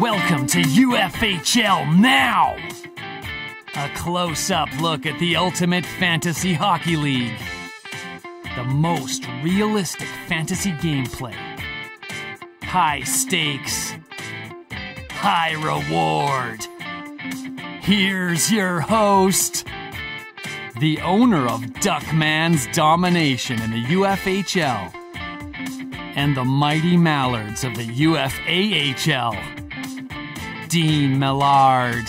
Welcome to UFHL Now! A close-up look at the ultimate fantasy hockey league. The most realistic fantasy gameplay. High stakes. High reward. Here's your host, the owner of Duckman's domination in the UFHL, and the mighty Mallards of the UFAHL, Dean Millard.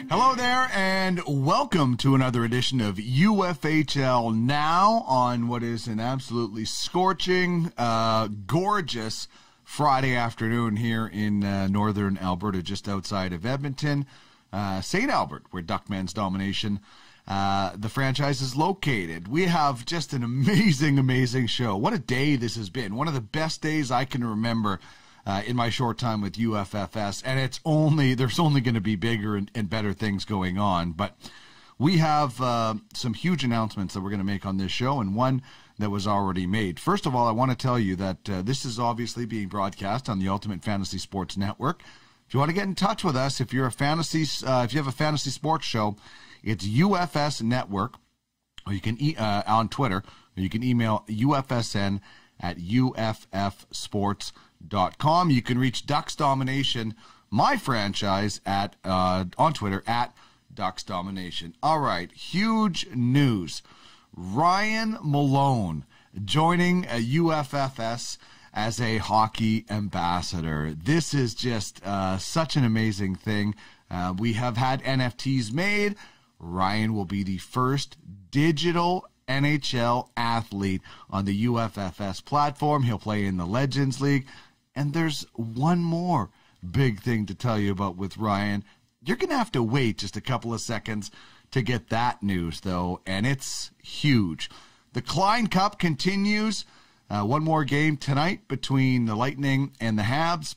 Hello there, and welcome to another edition of UFHL Now on what is an absolutely scorching, gorgeous Friday afternoon here in northern Alberta, just outside of Edmonton, St. Albert, where Duckman's domination, the franchise, is located. We have just an amazing show. What a day this has been. One of the best days I can remember in my short time with UFFS, and there's only going to be bigger and better things going on. But we have some huge announcements that we're going to make on this show, and one that was already made. First of all, I want to tell you that this is obviously being broadcast on the Ultimate Fantasy Sports Network. If you want to get in touch with us, if you have a fantasy sports show, it's UFS Network, or you can on Twitter, or you can email UFSN at UFFsports.com. You can reach Ducks Domination, my franchise, at on Twitter at Ducks Domination. All right, huge news. Ryan Malone joining UFFS as a hockey ambassador. This is just such an amazing thing. We have had NFTs made. Ryan will be the first digital NHL athlete on the UFFS platform. He'll play in the Legends League. And there's one more big thing to tell you about with Ryan. You're going to have to wait just a couple of seconds to get that news, though, and it's huge. The Klein Cup continues. One more game tonight between the Lightning and the Habs.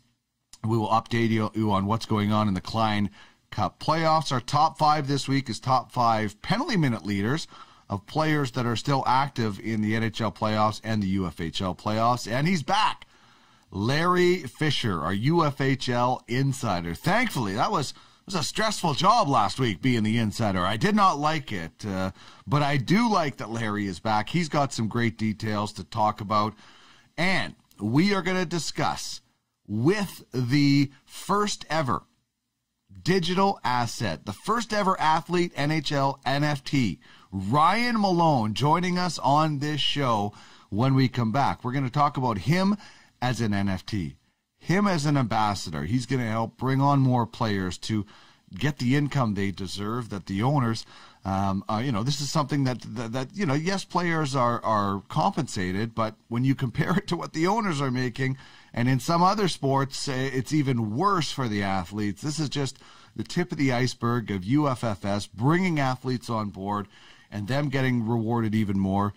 We will update you on what's going on in the Klein Cup playoffs. Our top five this week is top five penalty minute leaders of players that are still active in the NHL playoffs and the UFHL playoffs. And he's back. Larry Fisher, our UFHL Insider. Thankfully, that was a stressful job last week being the Insider. I did not like it, but I do like that Larry is back. He's got some great details to talk about. And we are going to discuss with the first ever digital asset, the first ever athlete NHL NFT, Ryan Malone, joining us on this show when we come back. We're going to talk about him as an NFT, him as an ambassador. He's going to help bring on more players to get the income they deserve, that the owners, this is something that yes, players are compensated, but when you compare it to what the owners are making, and in some other sports, it's even worse for the athletes. This is just the tip of the iceberg of UFFS bringing athletes on board and them getting rewarded even more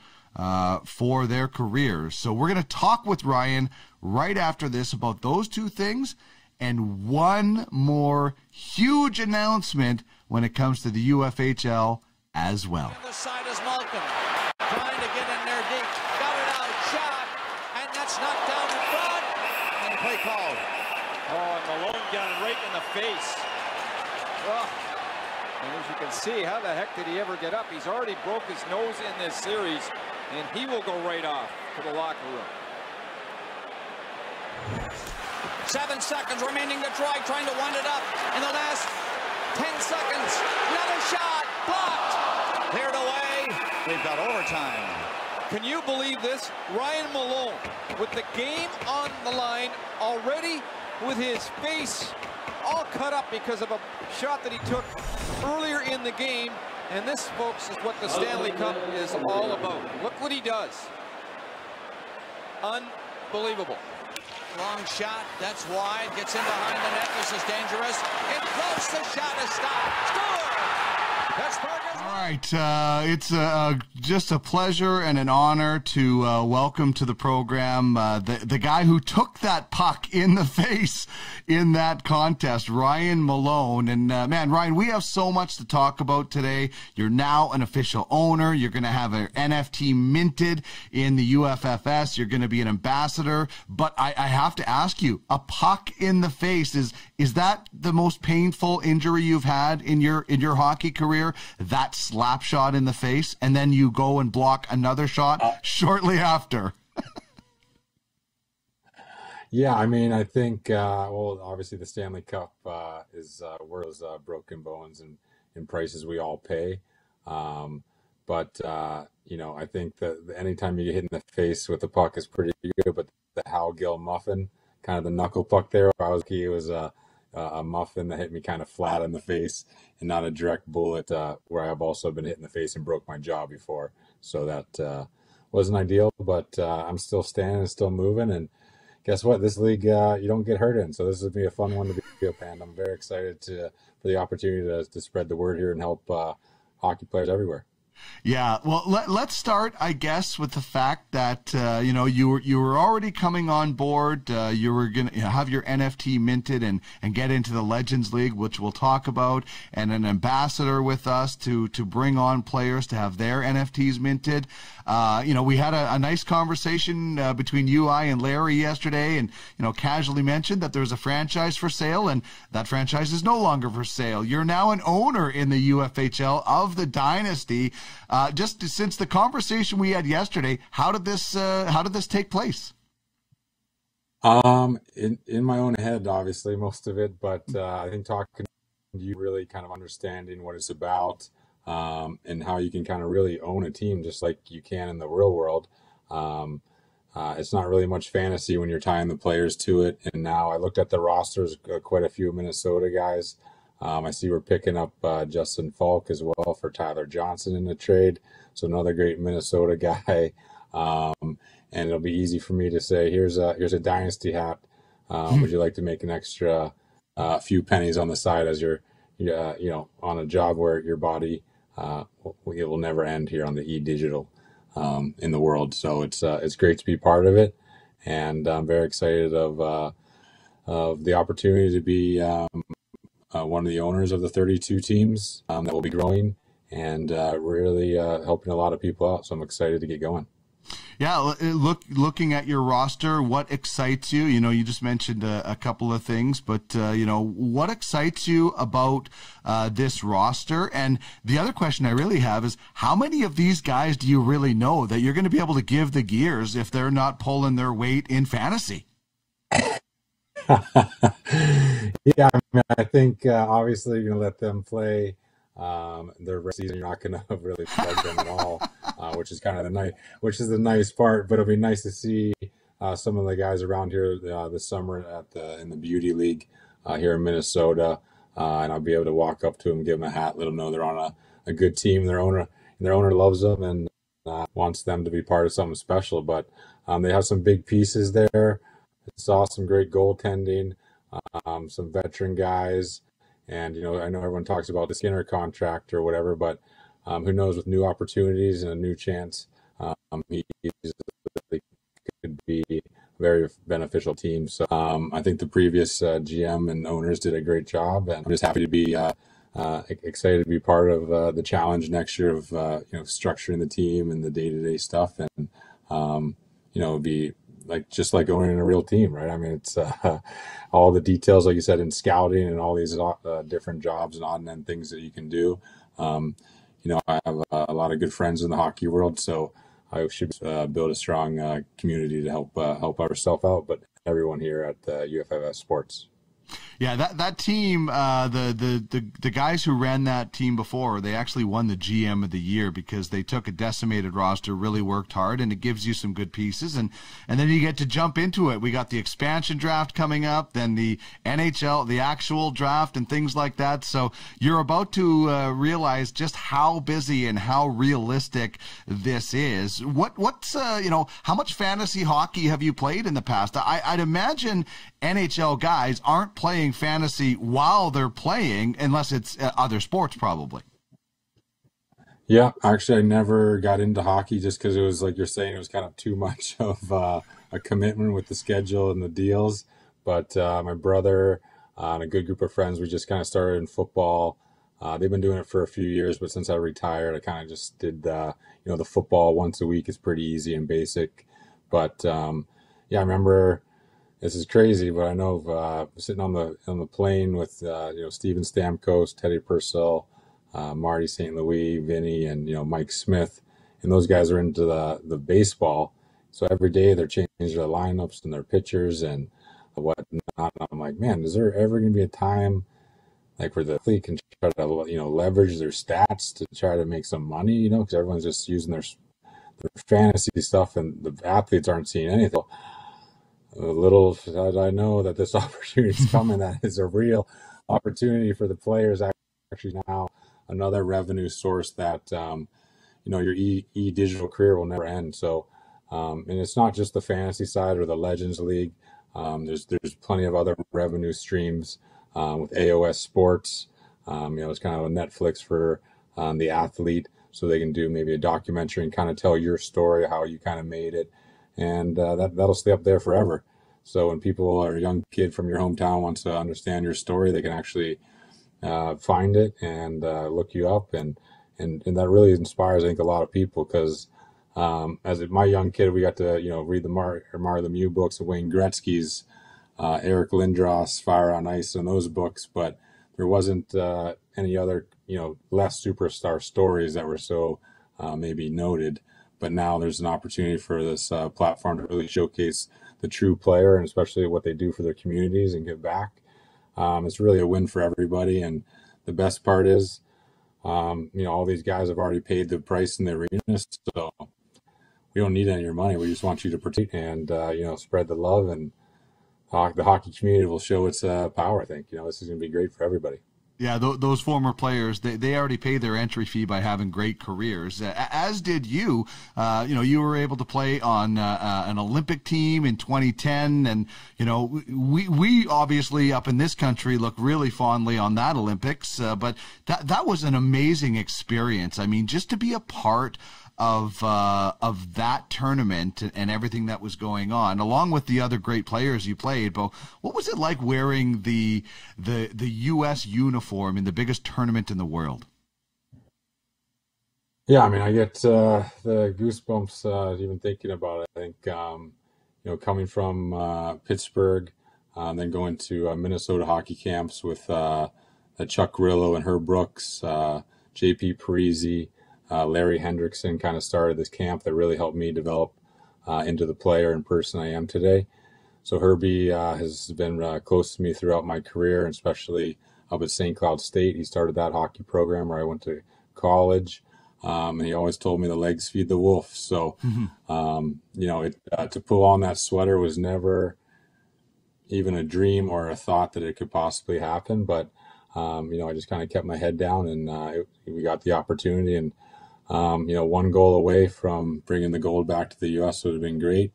for their careers. So we're going to talk with Ryan right after this about those two things and one more huge announcement when it comes to the UFHL as well. On the side is Malcolm, trying to get in there deep. Got it out, shot, and that's knocked down in front. And play called. Oh, and Malone got it right in the face. Oh. And as you can see, how the heck did he ever get up? He's already broke his nose in this series, and he will go right off to the locker room. 7 seconds remaining to try, trying to wind it up in the last 10 seconds. Another shot, blocked, cleared away. We've got overtime. Can you believe this? Ryan Malone with the game on the line already, with his face all cut up because of a shot that he took earlier in the game. And this, folks, is what the Stanley Cup is all about. Look what he does. Unbelievable. Long shot, that's wide, gets in behind the net. This is dangerous. It close, the shot is stopped. Score! All right, it's just a pleasure and an honor to welcome to the program the guy who took that puck in the face in that contest, Ryan Malone. And man, Ryan, we have so much to talk about today. You're now an official owner. You're going to have an NFT minted in the UFFS. You're going to be an ambassador. But I have to ask you, a puck in the face, is that the most painful injury you've had in your hockey career? That slap shot in the face, and then you go and block another shot shortly after. Yeah, I mean, I think, well, obviously the Stanley Cup is worth those broken bones and prices we all pay. But you know, I think that anytime you get hit in the face with the puck is pretty good. But the Hal Gill muffin, kind of the knuckle puck there, it was a muffin that hit me kind of flat in the face and not a direct bullet, where I've also been hit in the face and broke my jaw before. So that wasn't ideal, but I'm still standing and still moving. And guess what? This league, you don't get hurt in. So this will be a fun one to be up, and I'm very excited for the opportunity to spread the word here and help hockey players everywhere. Yeah, well, let's start, I guess, with the fact that you know, you were already coming on board. You were going to have your NFT minted and get into the Legends League, which we'll talk about, and an ambassador with us to bring on players to have their NFTs minted. You know, we had a nice conversation between you, I, and Larry yesterday, and you know, casually mentioned that there's a franchise for sale, and that franchise is no longer for sale. You're now an owner in the UFHL of the Dynasty. Just since the conversation we had yesterday, how did this take place? In my own head, obviously, most of it, but I think talking to you, really kind of understanding what it's about, and how you can kind of really own a team just like you can in the real world. It's not really much fantasy when you're tying the players to it. And now I looked at the rosters, quite a few Minnesota guys. I see we're picking up Justin Falk as well for Tyler Johnson in the trade. So another great Minnesota guy. And it'll be easy for me to say, here's a dynasty hat. Would you like to make an extra few pennies on the side as you're you know, on a job where your body it will never end here on the e-digital in the world. So it's great to be part of it, and I'm very excited of the opportunity to be one of the owners of the 32 teams that will be growing and really helping a lot of people out. So I'm excited to get going. Yeah, looking at your roster, what excites you? You know, you just mentioned a couple of things, but, you know, what excites you about this roster? And the other question I really have is, how many of these guys do you really know that you're going to be able to give the gears if they're not pulling their weight in fantasy? Yeah, I mean, I think obviously you're going to let them play their rest season. You're not going to really plug them at all, which is kind of the nice part. But it'll be nice to see some of the guys around here this summer in the Beauty League here in Minnesota, and I'll be able to walk up to them, give them a hat, let them know they're on a good team. Their owner loves them and wants them to be part of something special. But they have some big pieces there. Saw some great goaltending, some veteran guys, and you know, I know everyone talks about the Skinner contract or whatever, but who knows, with new opportunities and a new chance, he could be a very beneficial team. So I think the previous GM and owners did a great job, and I'm just happy to be excited to be part of the challenge next year of you know, structuring the team and the day-to-day stuff, and you know, be just like owning a real team, right? I mean, it's all the details, like you said, in scouting and all these different jobs and odd-end things that you can do. You know, I have a lot of good friends in the hockey world, so I should build a strong community to help ourselves out, but everyone here at UFFS Sports. Yeah, that team, the guys who ran that team before, they actually won the GM of the year because they took a decimated roster, really worked hard, and it gives you some good pieces, and then you get to jump into it. We got the expansion draft coming up, then the NHL, the actual draft, and things like that. So you're about to realize just how busy and how realistic this is. What's you know, how much fantasy hockey have you played in the past? I'd imagine NHL guys aren't playing fantasy while they're playing, unless it's other sports, probably. Yeah, actually, I never got into hockey just because it was like you're saying, it was kind of too much of a commitment with the schedule and the deals. But my brother and a good group of friends, we just kind of started in football. They've been doing it for a few years, but since I retired, I kind of just did the football once a week is pretty easy and basic. But yeah, I remember this is crazy, but I know sitting on the plane with Steven Stamkos, Teddy Purcell, Marty St. Louis, Vinny, and Mike Smith, and those guys are into the baseball. So every day they're changing their lineups and their pitchers and whatnot. And I'm like, man, is there ever going to be a time like where the athlete can try to leverage their stats to try to make some money? Because everyone's just using their fantasy stuff, and the athletes aren't seeing anything. Little did I know that this opportunity is coming. That is a real opportunity for the players. Actually, now another revenue source that your digital career will never end. So, and it's not just the fantasy side or the Legends League. There's plenty of other revenue streams with AOS Sports. It's kind of a Netflix for the athlete, so they can do maybe a documentary and kind of tell your story, how you kind of made it, and that'll stay up there forever. So when people or a young kid from your hometown wants to understand your story, they can actually find it and look you up, and that really inspires, I think, a lot of people, because my young kid, we got to read the Mar Lemieux books of Wayne Gretzky's, Eric Lindros, Fire on Ice, and those books, but there wasn't any other less superstar stories that were so maybe noted. But now there's an opportunity for this platform to really showcase the true player, and especially what they do for their communities and give back. It's really a win for everybody. And the best part is, all these guys have already paid the price in the arena, so we don't need any of your money. We just want you to participate and, spread the love, and the hockey community will show its power. I think, this is going to be great for everybody. Yeah, those former players, they already paid their entry fee by having great careers, as did you. You were able to play on an Olympic team in 2010, and we obviously up in this country look really fondly on that Olympics. But that was an amazing experience. I mean, just to be a part of that tournament and everything that was going on, along with the other great players you played. But what was it like wearing the U.S. uniform in the biggest tournament in the world? Yeah, I mean, I get the goosebumps even thinking about it. I think coming from Pittsburgh, then going to Minnesota hockey camps with Chuck Grillo and Herb Brooks, J.P. Parisi, Larry Hendrickson kind of started this camp that really helped me develop into the player and person I am today. So Herbie has been close to me throughout my career, and especially up at St. Cloud State. He started that hockey program where I went to college, and he always told me the legs feed the wolf. So, to pull on that sweater was never even a dream or a thought that it could possibly happen. But, I just kind of kept my head down, and we got the opportunity, and one goal away from bringing the gold back to the U.S. would have been great.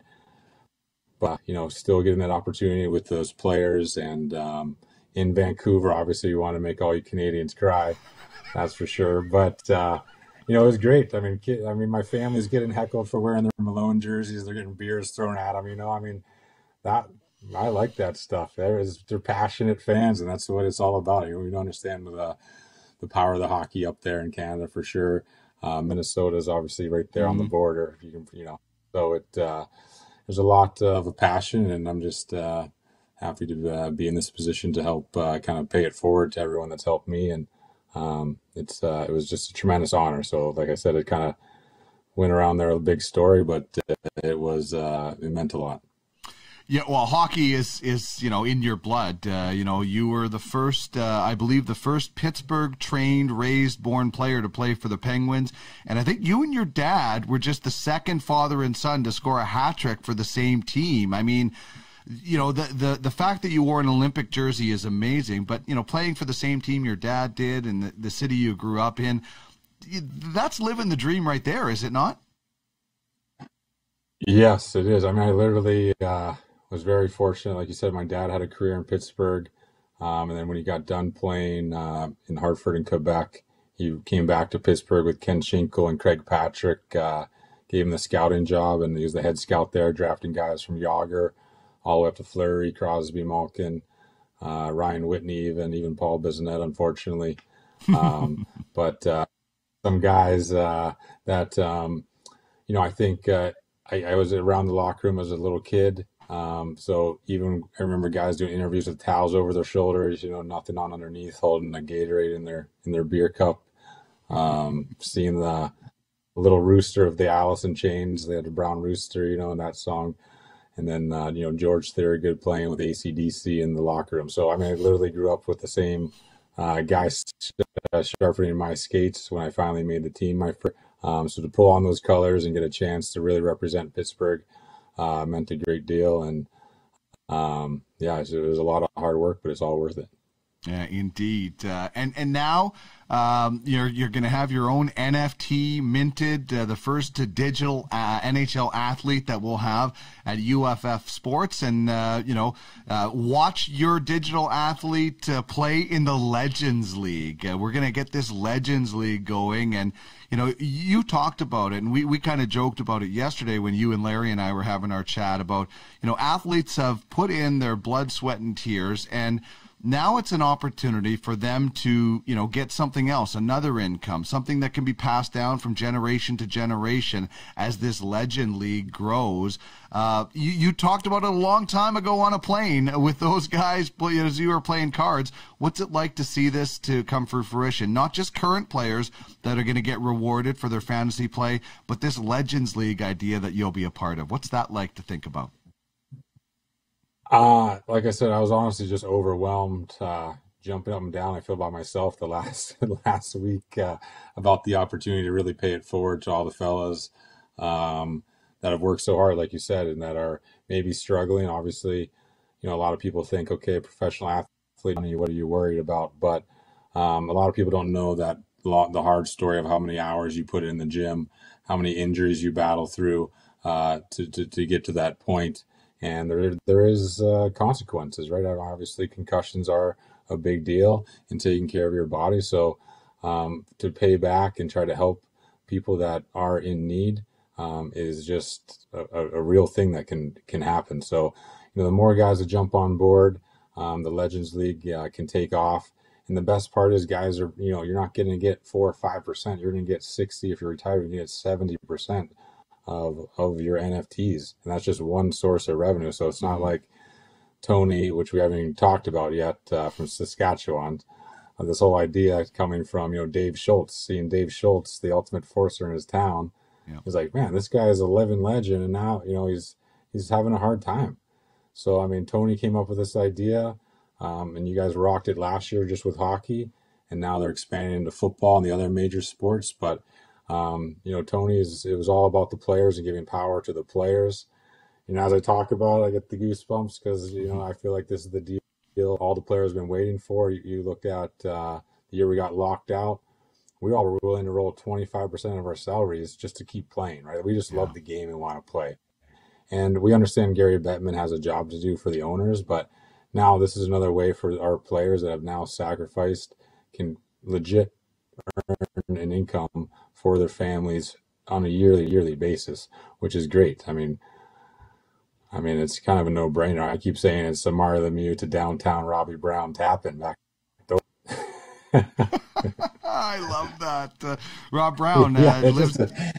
But, still getting that opportunity with those players, and in Vancouver, obviously you want to make all you Canadians cry, that's for sure. But, it was great. I mean, my family's getting heckled for wearing their Malone jerseys. They're getting beers thrown at them, I like that stuff. They're passionate fans, and that's what it's all about. We don't understand the power of the hockey up there in Canada for sure. Minnesota is obviously right there on the border. If you can, so there's a lot of a passion, and I'm just happy to be in this position to help kind of pay it forward to everyone that's helped me. And it was just a tremendous honor. So, like I said, it kind of went around there a big story, but it meant a lot. Yeah, well, hockey is in your blood. You were the first, I believe, the first Pittsburgh-trained, raised-born player to play for the Penguins. And I think you and your dad were just the second father and son to score a hat-trick for the same team. I mean, the fact that you wore an Olympic jersey is amazing. But, playing for the same team your dad did and the city you grew up in, that's living the dream right there, is it not? Yes, it is. I mean, I literally was very fortunate. Like you said, my dad had a career in Pittsburgh. And then when he got done playing in Hartford and Quebec, he came back to Pittsburgh with Ken Schinkel and Craig Patrick, gave him the scouting job, and he was the head scout there, drafting guys from Yager all the way up to Fleury, Crosby, Malkin, Ryan Whitney, even Paul Bissonnette, unfortunately. But some guys that, I think I was around the locker room as a little kid. So even I remember guys doing interviews with towels over their shoulders, nothing on underneath, holding a Gatorade in their beer cup. Seeing the little rooster of the Alice in Chains, they had a brown rooster, in that song. And then, George Thorogood playing with AC/DC in the locker room. So, I literally grew up with the same guys sharpening my skates when I finally made the team. So to pull on those colors and get a chance to really represent Pittsburgh meant a great deal. And, it was a lot of hard work, but it's all worth it. Yeah, indeed. And now you're going to have your own NFT minted, the first digital NHL athlete that we'll have at UFF Sports. And, watch your digital athlete play in the Legends League. We're going to get this Legends League going. And, you talked about it, and we kind of joked about it yesterday when you and Larry and I were having our chat about, athletes have put in their blood, sweat, and tears, and now it's an opportunity for them to, get something else, another income, something that can be passed down from generation to generation as this Legend League grows. You talked about it a long time ago on a plane with those guys as you were playing cards. What's it like to see this to come for fruition? Not just current players that are going to get rewarded for their fantasy play, but this Legends League idea that you'll be a part of. What's that like to think about? Like I said, I was honestly just overwhelmed, jumping up and down. I feel by myself the last week about the opportunity to really pay it forward to all the fellas that have worked so hard, like you said, and that are maybe struggling. Obviously, a lot of people think, okay, professional athlete, what are you worried about? But a lot of people don't know that the hard story of how many hours you put in the gym, how many injuries you battle through to get to that point. And there is consequences, right? Obviously, concussions are a big deal in taking care of your body. So to pay back and try to help people that are in need is just a real thing that can happen. So, the more guys that jump on board, the Legends League can take off. And the best part is guys are, you're not going to get 4 or 5%. You're going to get 60. If you're retired, you're going to get 70%. Of your NFTs, and that's just one source of revenue. So it's not like Tony, which we haven't even talked about yet, from Saskatchewan. This whole idea coming from Dave Schultz, seeing Dave Schultz, the ultimate forcer in his town. Yeah. He's like, man, this guy is a living legend, and now he's having a hard time. So Tony came up with this idea, and you guys rocked it last year just with hockey, and now they're expanding into football and the other major sports, but. Tony it was all about the players and giving power to the players. As I talk about it, I get the goosebumps because, I feel like this is the deal all the players have been waiting for. You look at the year we got locked out, we all were willing to roll 25% of our salaries just to keep playing, right? We just love the game and want to play. And we understand Gary Bettman has a job to do for the owners, but now this is another way for our players that have now sacrificed can legit earn an income for their families on a yearly basis, which is great. It's kind of a no-brainer. I keep saying it's Samara Lemieux to downtown Robbie Brown tapping back. I love that. Rob Brown,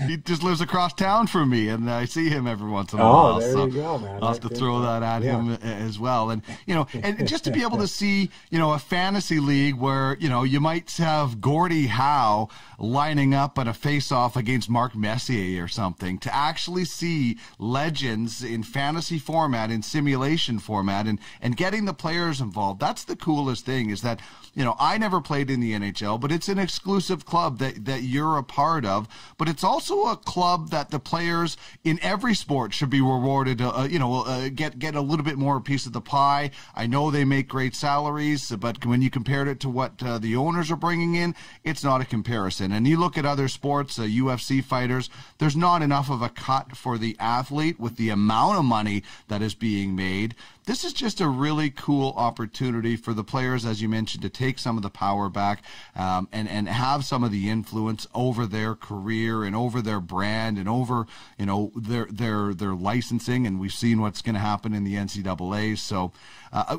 he just lives across town from me, and I see him every once in a while. Oh, there you go, man. I'll have to throw that at him as well. And, and just to be able to see, a fantasy league where, you might have Gordie Howe lining up at a face-off against Mark Messier or something, to actually see legends in fantasy format, in simulation format, and getting the players involved. That's the coolest thing, is that, I never played in the NHL, but it's an exclusive club that you're a part of. But it's also a club that the players in every sport should be rewarded, get a little bit more piece of the pie. I know they make great salaries, but when you compared it to what the owners are bringing in, it's not a comparison. And you look at other sports, UFC fighters, there's not enough of a cut for the athlete with the amount of money that is being made. this is just a really cool opportunity for the players, as you mentioned, to take some of the power back, and have some of the influence over their career and over their brand and over, you know, their licensing. And we've seen what's going to happen in the NCAA. So,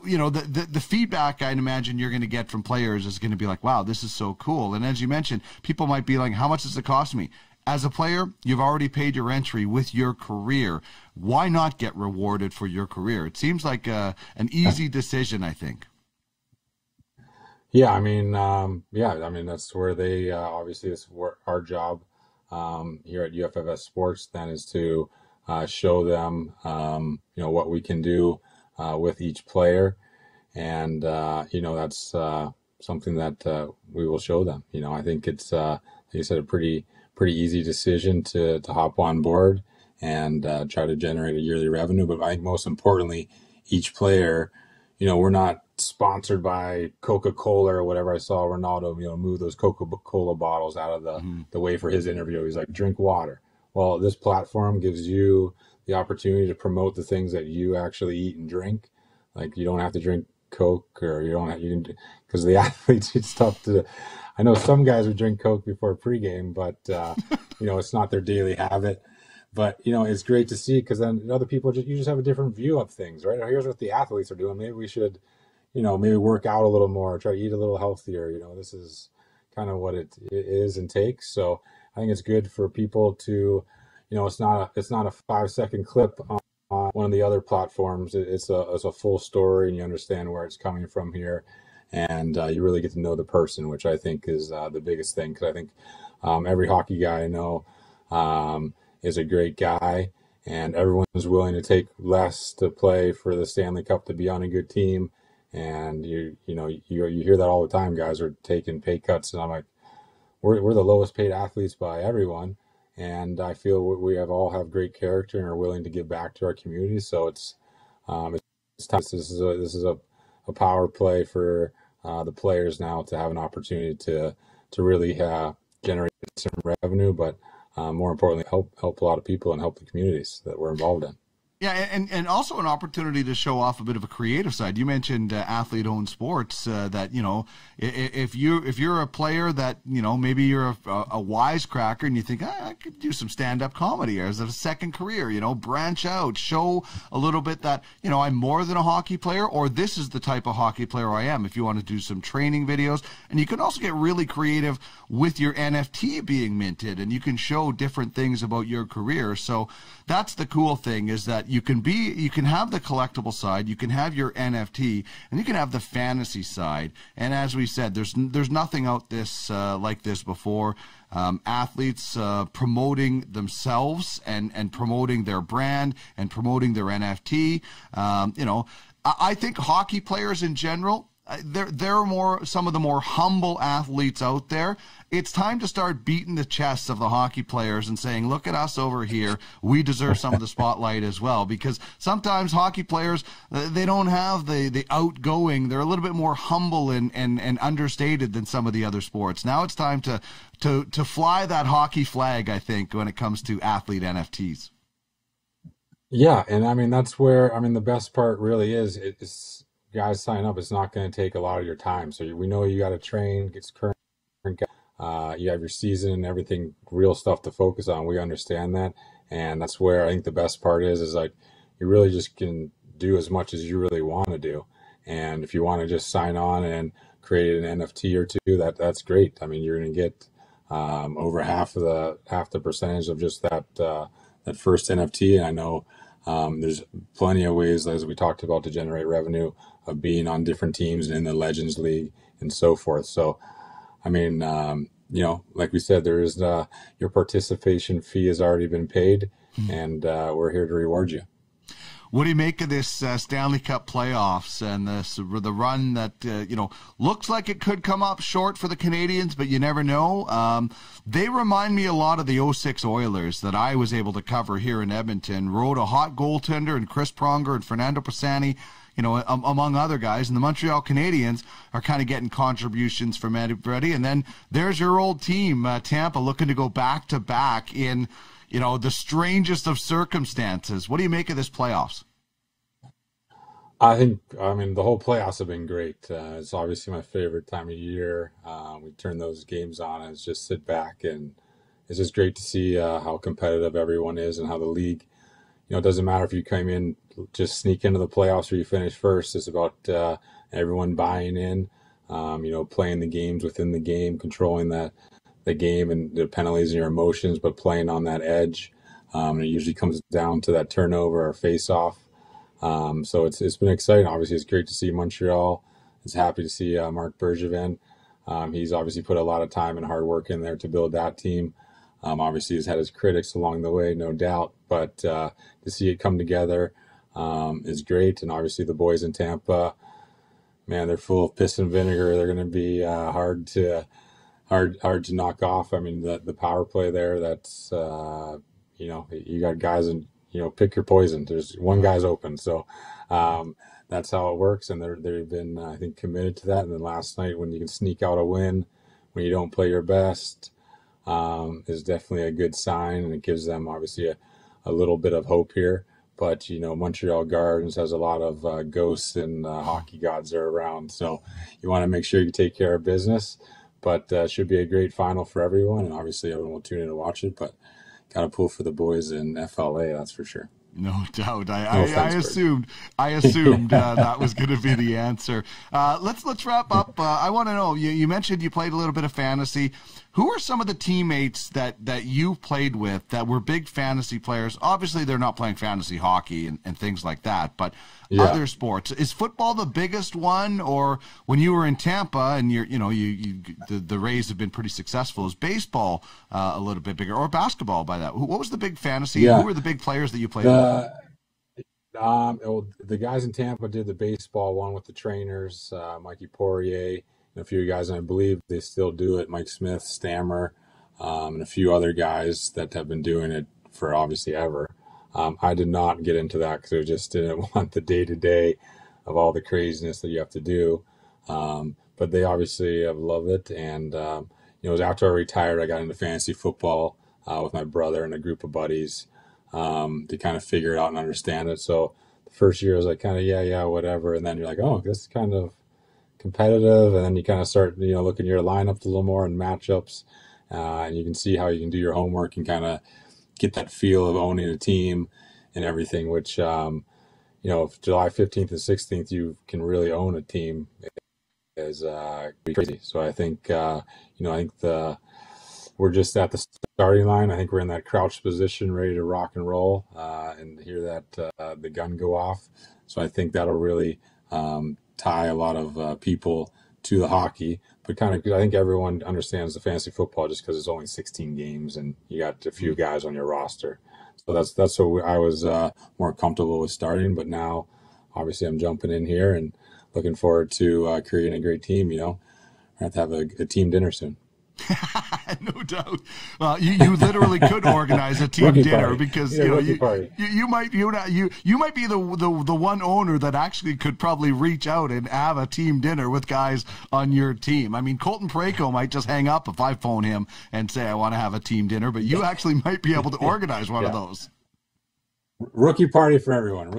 you know, the feedback I'd imagine you're going to get from players is going to be like, wow, this is so cool. And as you mentioned, people might be like, how much does it cost me? As a player, you've already paid your entry with your career. Why not get rewarded for your career? It seems like an easy decision, I think. Yeah, I mean, that's where they obviously it's where our job here at UFFS Sports then is to show them, you know, what we can do with each player, and you know, that's something that we will show them. You know, I think it's like you said, a pretty easy decision to hop on board and try to generate a yearly revenue. But I think most importantly, each player, you know, we're not sponsored by Coca-Cola or whatever. I saw Ronaldo, you know, move those Coca-Cola bottles out of the way for his interview. He's like, drink water. Well, this platform gives you the opportunity to promote the things that you actually eat and drink. Like, you don't have to drink Coke, or you can, because the athletes, it's tough to, I know some guys would drink Coke before pregame, but you know, it's not their daily habit. But you know, it's great to see, because then other people you just have a different view of things, right? Here's what the athletes are doing. Maybe we should, you know, maybe work out a little more, try to eat a little healthier. You know, this is kind of what it is and takes. So I think it's good for people to, you know, it's not a 5-second clip on one of the other platforms. It's a full story, and you understand where it's coming from here, and you really get to know the person, which I think is the biggest thing. Because I think every hockey guy I know is a great guy, and everyone's willing to take less to play for the Stanley Cup, to be on a good team. And you hear that all the time. Guys are taking pay cuts, and I'm like, we're the lowest paid athletes by everyone. And I feel we all have great character and are willing to give back to our community. So it's time. This is a power play for the players now to have an opportunity to really generate some revenue, but more importantly, help a lot of people and help the communities that we're involved in. Yeah, and also an opportunity to show off a bit of a creative side. You mentioned athlete-owned sports. That, you know, if you're a player that, you know, maybe you're a wisecracker and you think, I could do some stand-up comedy as a second career. You know, branch out, show a little bit that, you know, I'm more than a hockey player, or this is the type of hockey player I am. If you want to do some training videos, and you can also get really creative with your NFT being minted, and you can show different things about your career. So that's the cool thing, is that you can have the collectible side, you can have your NFT, and you can have the fantasy side. And as we said, there's nothing out this like this before. Athletes promoting themselves and promoting their brand and promoting their NFT. You know, I think hockey players in general, they're some of the more humble athletes out there. It's time to start beating the chests of the hockey players and saying, look at us over here. We deserve some of the spotlight as well, because sometimes hockey players, they don't have the outgoing. They're a little bit more humble and understated than some of the other sports. Now it's time to fly that hockey flag, I think, when it comes to athlete NFTs. Yeah, and I mean, that's where, I mean, the best part really is guys sign up. It's not going to take a lot of your time. So we know you got to train, get current. You have your season and everything, real stuff to focus on. We understand that, and that's where I think the best part is like, you really just can do as much as you really want to do. And if you want to just sign on and create an NFT or two, that's great. I mean, you're going to get over half the percentage of just that first NFT. And I know there's plenty of ways, as we talked about, to generate revenue of being on different teams and in the Legends League and so forth. So, I mean, you know, like we said, there is your participation fee has already been paid, and we're here to reward you. What do you make of this Stanley Cup playoffs and the run that, you know, looks like it could come up short for the Canadians, but you never know. They remind me a lot of the 06 Oilers that I was able to cover here in Edmonton. Rode a hot goaltender and Chris Pronger and Fernando Pisani, you know, among other guys. And the Montreal Canadiens are kind of getting contributions from everybody. And then there's your old team, Tampa, looking to go back-to-back in, you know, the strangest of circumstances. What do you make of this playoffs? I mean, the whole playoffs have been great. It's obviously my favorite time of year. We turn those games on and just sit back, and it's just great to see how competitive everyone is and how the league, it doesn't matter if you come in, just sneak into the playoffs or you finish first. It's about everyone buying in, playing the games within the game, controlling the game and the penalties and your emotions, but playing on that edge. It usually comes down to that turnover or face-off. So it's been exciting. Obviously, it's great to see Montreal. It's happy to see Marc Bergevin. He's obviously put a lot of time and hard work in there to build that team. Obviously, he's had his critics along the way, no doubt. But to see it come together is great. And obviously, the boys in Tampa, man, they're full of piss and vinegar. They're going to be hard to knock off. I mean, the power play there. That's you got guys and pick your poison. There's one guy's open, so that's how it works. And they've been, I think, committed to that. And then last night, when you can sneak out a win, when you don't play your best, is definitely a good sign, and it gives them obviously a little bit of hope here. But Montreal Gardens has a lot of ghosts and hockey gods that are around, so you want to make sure you take care of business. But should be a great final for everyone, and obviously everyone will tune in to watch it. But got to pull for the boys in FLA, that's for sure. No doubt. I assumed that was going to be the answer. Let's wrap up. I want to know, you mentioned you played a little bit of fantasy. Who are some of the teammates that you played with that were big fantasy players? Obviously, they're not playing fantasy hockey and things like that, but other sports. Is football the biggest one, or when you were in Tampa and the Rays have been pretty successful? Is baseball a little bit bigger, or basketball by that? What was the big fantasy? Yeah. Who were the big players that you played with? The guys in Tampa did the baseball one with the trainers, Mikey Poirier, and a few guys, and I believe they still do it, Mike Smith, Stammer, and a few other guys that have been doing it for obviously ever. I did not get into that because I just didn't want the day-to-day of all the craziness that you have to do. But they obviously have loved it. And, it was after I retired, I got into fantasy football with my brother and a group of buddies to kind of figure it out and understand it. So the first year I was like kind of, yeah, whatever. And then you're like, oh, this is kind of competitive. And then you kind of start, looking at your lineups a little more and matchups. And you can see how you can do your homework and kind of get that feel of owning a team and everything, which, July 15th and 16th, you can really own a team is crazy. So I think, we're just at the starting line. I think we're in that crouched position, ready to rock and roll, and hear that the gun go off. So I think that'll really tie a lot of people to the hockey. But I think everyone understands the fantasy football just because it's only 16 games and you got a few guys on your roster. So that's what I was more comfortable with starting. But now, obviously, I'm jumping in here and looking forward to creating a great team. I have to have a team dinner soon. No doubt. Well, you literally could organize a team dinner party. Because you might be the one owner that actually could probably reach out and have a team dinner with guys on your team. I mean, Colton Parayko might just hang up if I phone him and say I want to have a team dinner, but you actually might be able to organize one of those. Rookie party for everyone.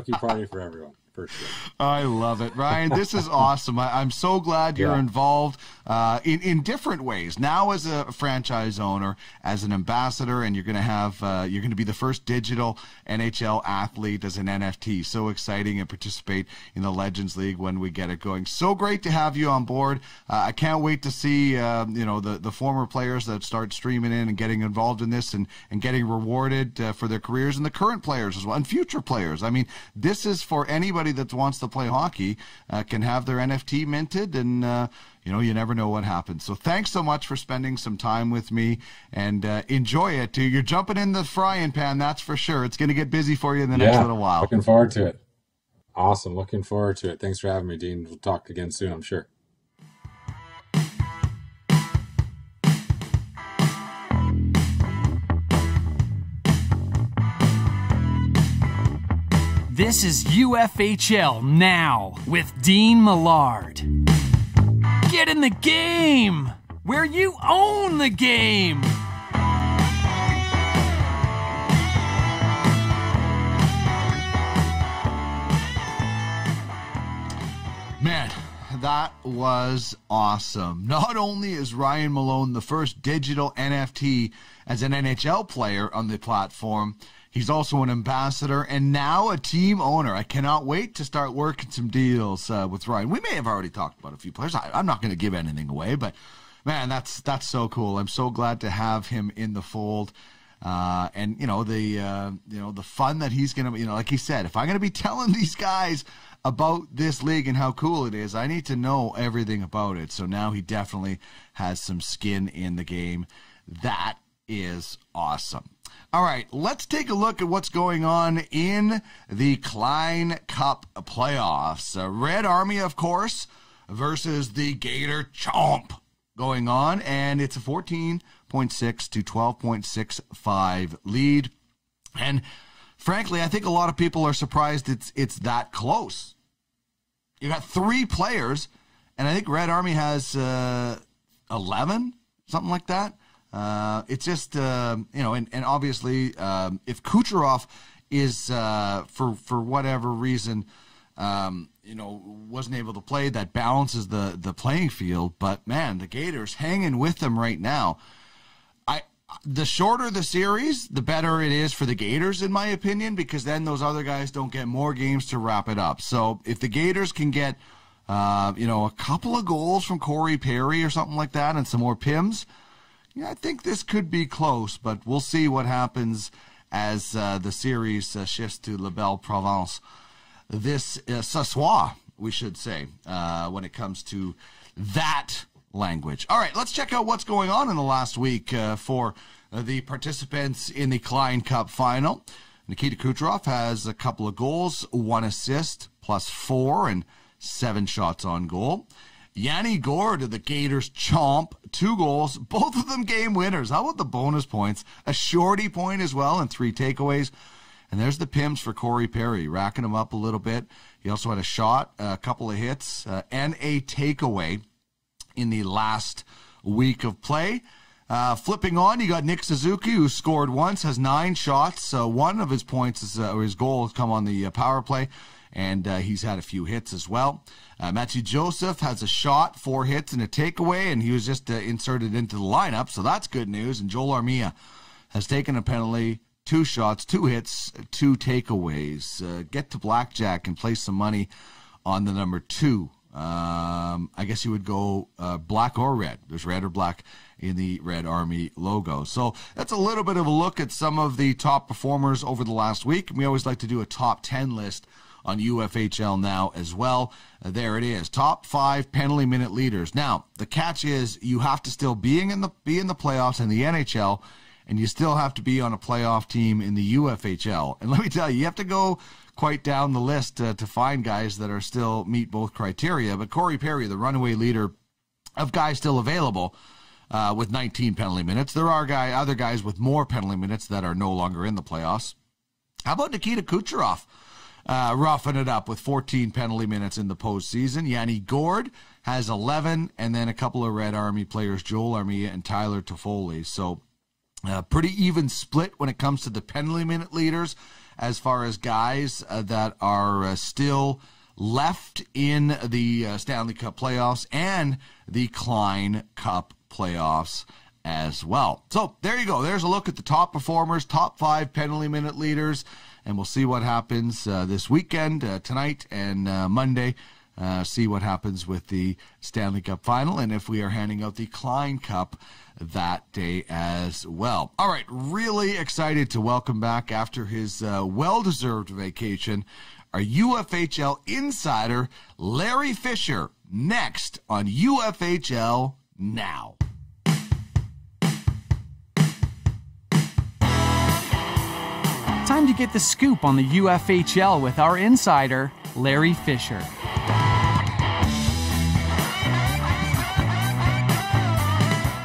For sure. I love it, Ryan. This is awesome. I'm so glad you're involved in different ways. Now as a franchise owner, as an ambassador, and you're going to be the first digital NHL athlete as an NFT. So exciting, and participate in the Legends League when we get it going. So great to have you on board. I can't wait to see the former players that start streaming in and getting involved in this and getting rewarded for their careers, and the current players as well, and future players. I mean, this is for anybody that wants to play hockey can have their NFT minted, and you never know what happens. So thanks so much for spending some time with me, and enjoy it. You're jumping in the frying pan, that's for sure. It's going to get busy for you in the next little while. Looking forward to it. Awesome. Looking forward to it. Thanks for having me, Dean. We'll talk again soon, I'm sure. This is UFHL Now with Dean Millard. Get in the game, where you own the game. Man, that was awesome. Not only is Ryan Malone the first digital NFT as an NHL player on the platform, he's also an ambassador and now a team owner. I cannot wait to start working some deals with Ryan. We may have already talked about a few players. I'm not going to give anything away, but man, that's so cool. I'm so glad to have him in the fold. And the fun that he's going to, like he said, if I'm going to be telling these guys about this league and how cool it is, I need to know everything about it. So now he definitely has some skin in the game. That is awesome. All right, let's take a look at what's going on in the Klein Cup playoffs. Red Army, of course, versus the Gator Chomp going on, and it's a 14.6 to 12.65 lead. And frankly, I think a lot of people are surprised it's that close. You got 3 players, and I think Red Army has 11, something like that. It's just, and obviously, if Kucherov is, for whatever reason, wasn't able to play, that balances the playing field. But, man, the Gators hanging with them right now. The shorter the series, the better it is for the Gators, in my opinion, because then those other guys don't get more games to wrap it up. So if the Gators can get, a couple of goals from Corey Perry or something like that and some more PIMs, I think this could be close, but we'll see what happens as the series shifts to La Belle Provence. This ce soir, we should say, when it comes to that language. All right, let's check out what's going on in the last week for the participants in the Klein Cup final. Nikita Kucherov has a couple of goals, 1 assist, +4, and 7 shots on goal. Yanni Gord of the Gators Chomp, 2 goals, both of them game winners. How about the bonus points? A shorty point as well and 3 takeaways. And there's the PIMs for Corey Perry, racking them up a little bit. He also had a shot, a couple of hits, and a takeaway in the last week of play. Flipping on, you got Nick Suzuki, who scored once, has 9 shots. One of his points, or his goal, has come on the power play, and he's had a few hits as well. Matthew Joseph has a shot, 4 hits, and a takeaway, and he was just inserted into the lineup, so that's good news. And Joel Armia has taken a penalty, 2 shots, 2 hits, 2 takeaways. Get to blackjack and place some money on the number 2. I guess you would go black or red. There's red or black in the Red Army logo. So that's a little bit of a look at some of the top performers over the last week. We always like to do a top 10 list on UFHL Now as well. There it is. Top 5 penalty minute leaders. Now, the catch is you have to still be in the playoffs in the NHL, and you still have to be on a playoff team in the UFHL. And let me tell you, you have to go quite down the list to find guys that are still meet both criteria. But Corey Perry, the runaway leader of guys still available with 19 penalty minutes. There are other guys with more penalty minutes that are no longer in the playoffs. How about Nikita Kucherov roughing it up with 14 penalty minutes in the postseason? Yanni Gord has 11, and then a couple of Red Army players, Joel Armia and Tyler Toffoli. So pretty even split when it comes to the penalty minute leaders, as far as guys that are still left in the Stanley Cup playoffs and the Klein Cup playoffs as well. So there you go. There's a look at the top performers, top 5 penalty minute leaders, and we'll see what happens this weekend, tonight and Monday. See what happens with the Stanley Cup final, and if we are handing out the Klein Cup that day as well. All right, really excited to welcome back after his well-deserved vacation, our UFHL Insider, Larry Fisher, next on UFHL Now. Time to get the scoop on the UFHL with our insider, Larry Fisher.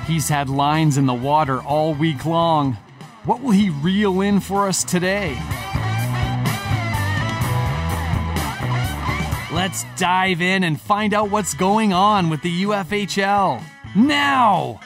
He's had lines in the water all week long. What will he reel in for us today? Let's dive in and find out what's going on with the UFHL now.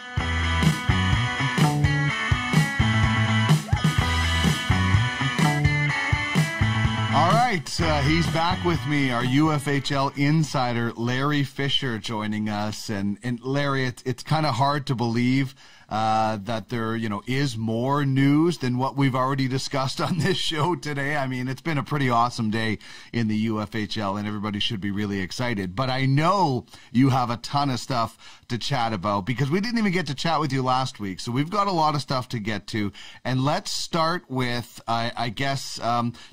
All right, he's back with me, our UFHL Insider, Larry Fisher, joining us. And Larry, it's kind of hard to believe that there, is more news than what we've already discussed on this show today. I mean, it's been a pretty awesome day in the UFHL, and everybody should be really excited. But I know you have a ton of stuff to chat about, because we didn't even get to chat with you last week. So we've got a lot of stuff to get to. And let's start with, I guess,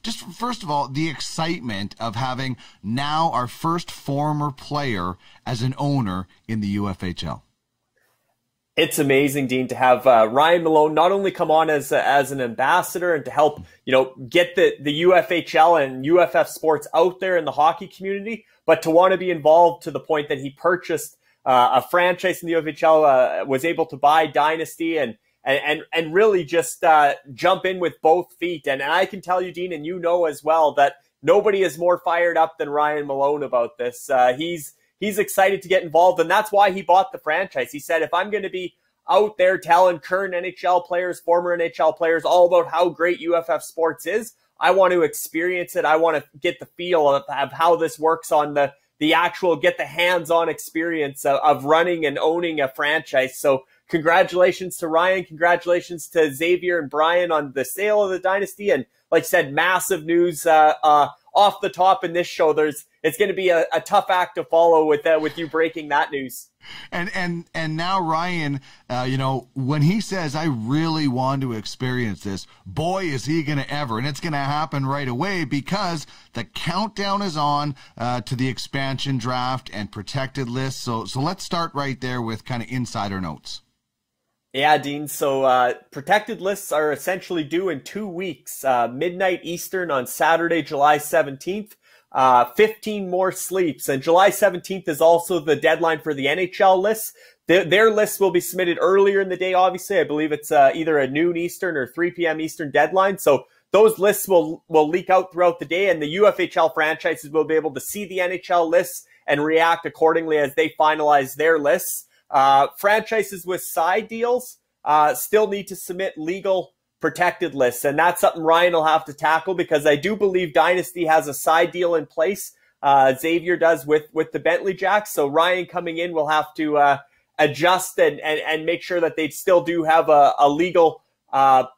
just first of all, the excitement of having now our first former player as an owner in the UFHL. It's amazing, Dean, to have Ryan Malone not only come on as an ambassador and to help, get the UFHL and UFF Sports out there in the hockey community, but to want to be involved to the point that he purchased a franchise in the UFHL, was able to buy Dynasty and really just jump in with both feet. And I can tell you, Dean, and you know as well, that nobody is more fired up than Ryan Malone about this. He's excited to get involved, and that's why he bought the franchise. He said, if I'm going to be out there telling current NHL players, former NHL players, all about how great UFF Sports is, I want to experience it. I want to get the feel of how this works on the actual, get the hands-on experience of running and owning a franchise. So congratulations to Ryan. Congratulations to Xavier and Brian on the sale of the Dynasty. And like I said, massive news off the top in this show. It's going to be a tough act to follow with you breaking that news. And now Ryan, when he says, I really want to experience this, boy, is he going to ever. And it's going to happen right away, because the countdown is on to the expansion draft and protected lists. So let's start right there with kind of insider notes. Yeah, Dean. So protected lists are essentially due in 2 weeks, midnight Eastern on Saturday, July 17th. 15 more sleeps, and July 17th is also the deadline for the NHL lists. Their lists will be submitted earlier in the day, obviously. I believe it's either a noon Eastern or 3 p.m. Eastern deadline. So those lists will leak out throughout the day, and the UFHL franchises will be able to see the NHL lists and react accordingly as they finalize their lists. Franchises with side deals still need to submit legal protected lists, and that's something Ryan will have to tackle, because I do believe Dynasty has a side deal in place. Xavier does with the Bentley Jacks, so Ryan coming in will have to adjust and make sure that they still do have a legal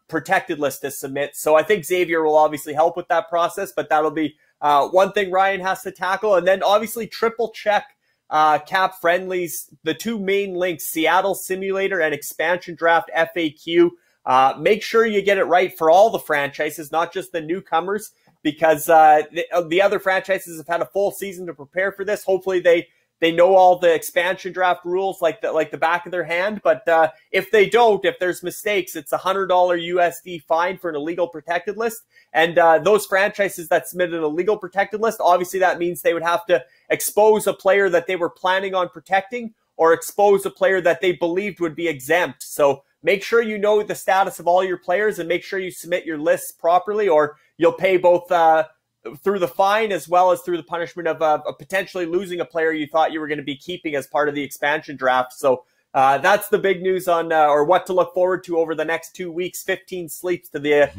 protected list to submit. So I think Xavier will obviously help with that process, but that'll be one thing Ryan has to tackle. And then obviously triple check cap friendlies, the two main links, Seattle Simulator and Expansion Draft FAQ. Make sure you get it right for all the franchises, not just the newcomers, because the other franchises have had a full season to prepare for this. Hopefully they know all the expansion draft rules like the back of their hand. But if they don't, if there's mistakes, it's $100 USD fine for an illegal protected list. And those franchises that submitted an illegal protected list, obviously that means they would have to expose a player that they were planning on protecting, or expose a player that they believed would be exempt. So make sure you know the status of all your players, and make sure you submit your lists properly, or you'll pay both through the fine as well as through the punishment of potentially losing a player you thought you were going to be keeping as part of the expansion draft. So that's the big news on or what to look forward to over the next 2 weeks, 15 sleeps to the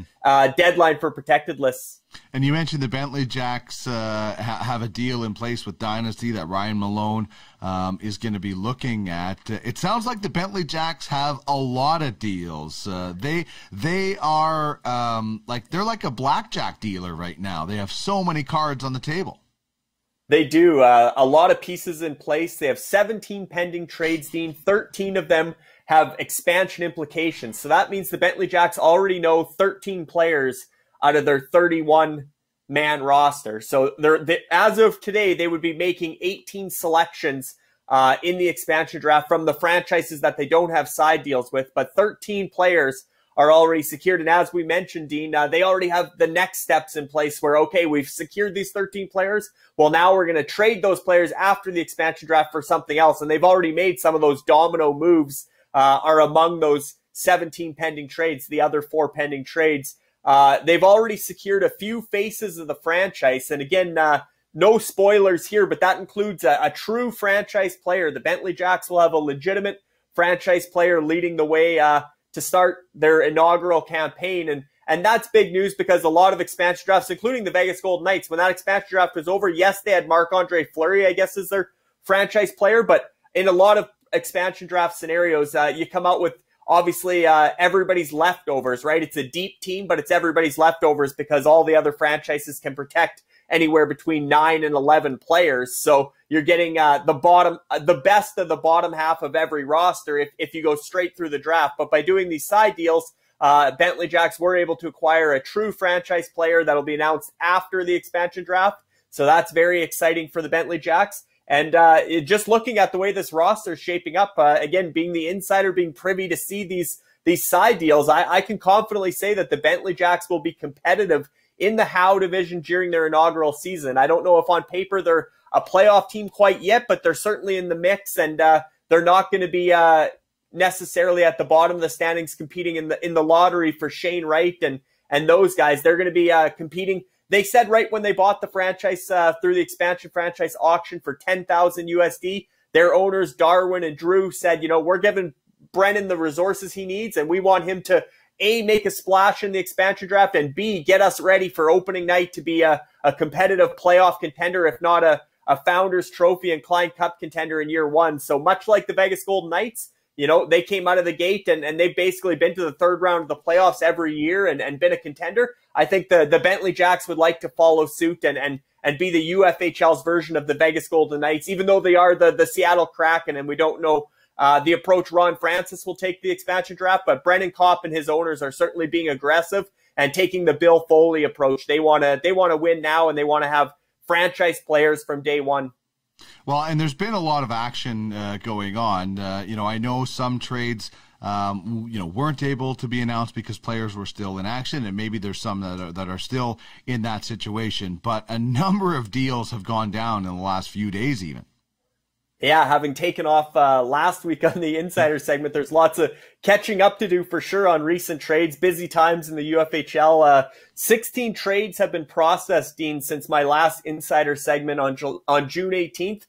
deadline for protected lists. And you mentioned the Bentley Jacks have a deal in place with Dynasty that Ryan Malone is going to be looking at. It sounds like the Bentley Jacks have a lot of deals. They are they're like a blackjack dealer right now. They have so many cards on the table. They do. A lot of pieces in place. They have 17 pending trades, Dean. 13 of them have expansion implications. So that means the Bentley Jacks already know 13 players out of their 31-man roster. So as of today, they would be making 18 selections in the expansion draft from the franchises that they don't have side deals with. But 13 players are already secured. And as we mentioned, Dean, they already have the next steps in place where, okay, we've secured these 13 players. Well, now we're going to trade those players after the expansion draft for something else. And they've already made some of those domino moves are among those 17 pending trades, the other 4 pending trades. They've already secured a few faces of the franchise. And again, no spoilers here, but that includes a true franchise player. The Bentley Jacks will have a legitimate franchise player leading the way to start their inaugural campaign. And that's big news because a lot of expansion drafts, including the Vegas Golden Knights, when that expansion draft was over, yes, they had Marc-Andre Fleury, I guess, as their franchise player. But in a lot of expansion draft scenarios, you come out with obviously everybody's leftovers, right? It's a deep team, but it's everybody's leftovers because all the other franchises can protect anywhere between 9 and 11 players. So you're getting the best of the bottom half of every roster if you go straight through the draft. But by doing these side deals, Bentley Jacks were able to acquire a true franchise player that'll be announced after the expansion draft. So that's very exciting for the Bentley Jacks. And just looking at the way this roster is shaping up, again, being the insider, being privy to see these side deals, I can confidently say that the Bentley Jacks will be competitive in the Howe division during their inaugural season. I don't know if on paper they're a playoff team quite yet, but they're certainly in the mix, and they're not going to be necessarily at the bottom of the standings competing in the lottery for Shane Wright and those guys. They're going to be competing. They said right when they bought the franchise through the expansion franchise auction for $10,000 USD, their owners, Darwin and Drew, said, we're giving Brennan the resources he needs, and we want him to A, make a splash in the expansion draft, and B, get us ready for opening night to be a competitive playoff contender, if not a Founders Trophy and Klein Cup contender in year one. So much like the Vegas Golden Knights, they came out of the gate and they've basically been to the third round of the playoffs every year and been a contender. I think the Bentley Jacks would like to follow suit and be the UFHL's version of the Vegas Golden Knights, even though they are the Seattle Kraken, and we don't know the approach Ron Francis will take the expansion draft. But Brennan Kopp and his owners are certainly being aggressive and taking the Bill Foley approach. They want to win now, and they want to have franchise players from day one. Well, and there's been a lot of action going on. I know some trades, weren't able to be announced because players were still in action, and maybe there's some that are still in that situation. But a number of deals have gone down in the last few days, even. Yeah, having taken off last week on the Insider segment, there's lots of catching up to do for sure on recent trades. Busy times in the UFHL. 16 trades have been processed, Dean, since my last Insider segment on June 18th.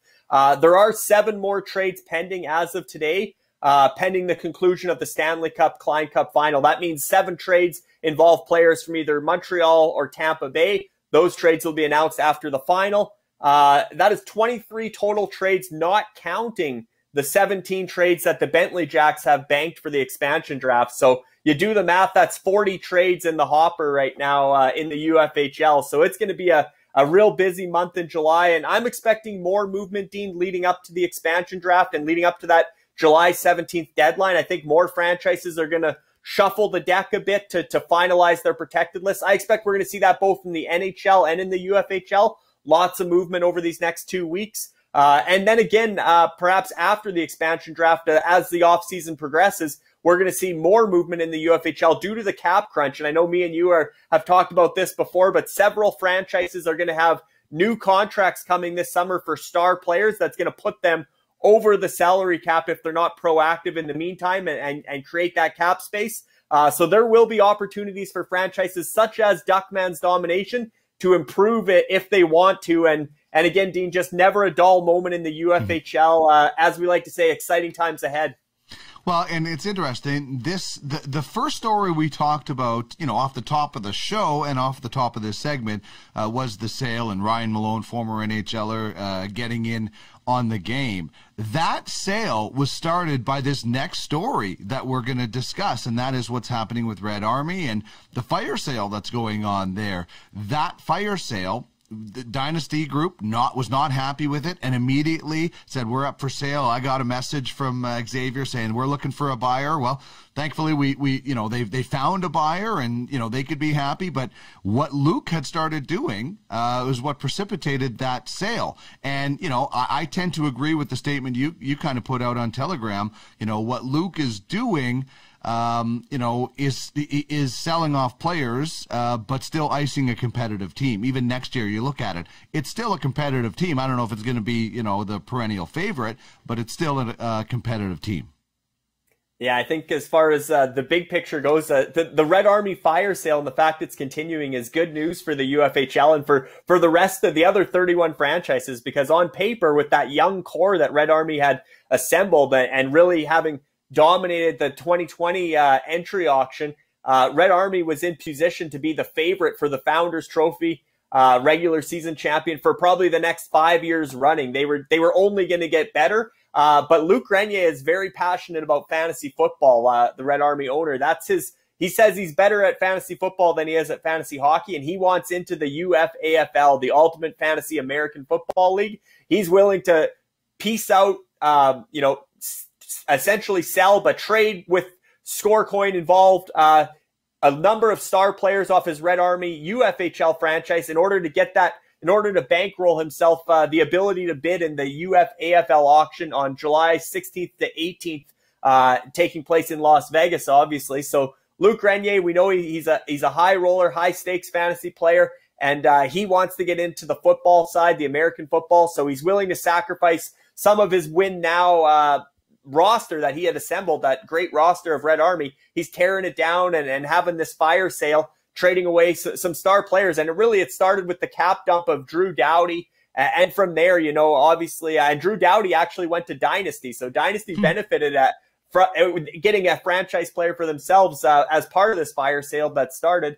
There are 7 more trades pending as of today, pending the conclusion of the Stanley Cup Klein Cup final. That means 7 trades involve players from either Montreal or Tampa Bay. Those trades will be announced after the final. That is 23 total trades, not counting the 17 trades that the Bentley Jacks have banked for the expansion draft. So you do the math, that's 40 trades in the hopper right now in the UFHL. So it's going to be a real busy month in July, and I'm expecting more movement, Dean, leading up to the expansion draft and leading up to that July 17th deadline. I think more franchises are going to shuffle the deck a bit to finalize their protected list. I expect we're going to see that both in the NHL and in the UFHL. Lots of movement over these next 2 weeks. And then again, perhaps after the expansion draft, as the offseason progresses, we're going to see more movement in the UFHL due to the cap crunch. And I know me and you have talked about this before, but several franchises are going to have new contracts coming this summer for star players that's going to put them over the salary cap if they're not proactive in the meantime and create that cap space. So there will be opportunities for franchises such as Duckman's Domination to improve it if they want to. And again, Dean, just never a dull moment in the UFHL. As we like to say, exciting times ahead. Well, and it's interesting. The first story we talked about, off the top of the show and off the top of this segment was the sale and Ryan Malone, former NHLer, getting in on the game. That sale was started by this next story that we're going to discuss, and that is what's happening with Red Army and the fire sale that's going on there. That fire sale, the Dynasty Group was not happy with it and immediately said, we're up for sale. I got a message from Xavier saying we're looking for a buyer. Well, thankfully they found a buyer and they could be happy. But what Luke had started doing was what precipitated that sale. And I tend to agree with the statement you kind of put out on Telegram. What Luke is doing is selling off players, but still icing a competitive team. Even next year, you look at it, it's still a competitive team. I don't know if it's going to be, the perennial favorite, but it's still a competitive team. Yeah, I think as far as the big picture goes, the Red Army fire sale and the fact it's continuing is good news for the UFHL and for the rest of the other 31 franchises, because on paper, with that young core that Red Army had assembled and really having dominated the 2020 entry auction, Red Army was in position to be the favorite for the Founders Trophy regular season champion for probably the next 5 years running. They were only going to get better. But Luc Grenier is very passionate about fantasy football, the Red Army owner. He says he's better at fantasy football than he is at fantasy hockey, and he wants into the UFAHL, the Ultimate Fantasy American Football League. He's willing to piece out, essentially sell, but trade with Scorecoin involved, a number of star players off his Red Army UFHL franchise in order to bankroll himself the ability to bid in the UFAHL auction on July 16th to 18th, taking place in Las Vegas, obviously. So Luc Grenier, we know he's a high roller, high stakes fantasy player, and he wants to get into the football side, the American football. So he's willing to sacrifice some of his win now roster that he had assembled, that great roster of Red Army. He's tearing it down and having this fire sale, trading away some star players. And it started with the cap dump of Drew Doughty. And from there, obviously, and Drew Doughty actually went to Dynasty. So Dynasty benefited getting a franchise player for themselves as part of this fire sale that started.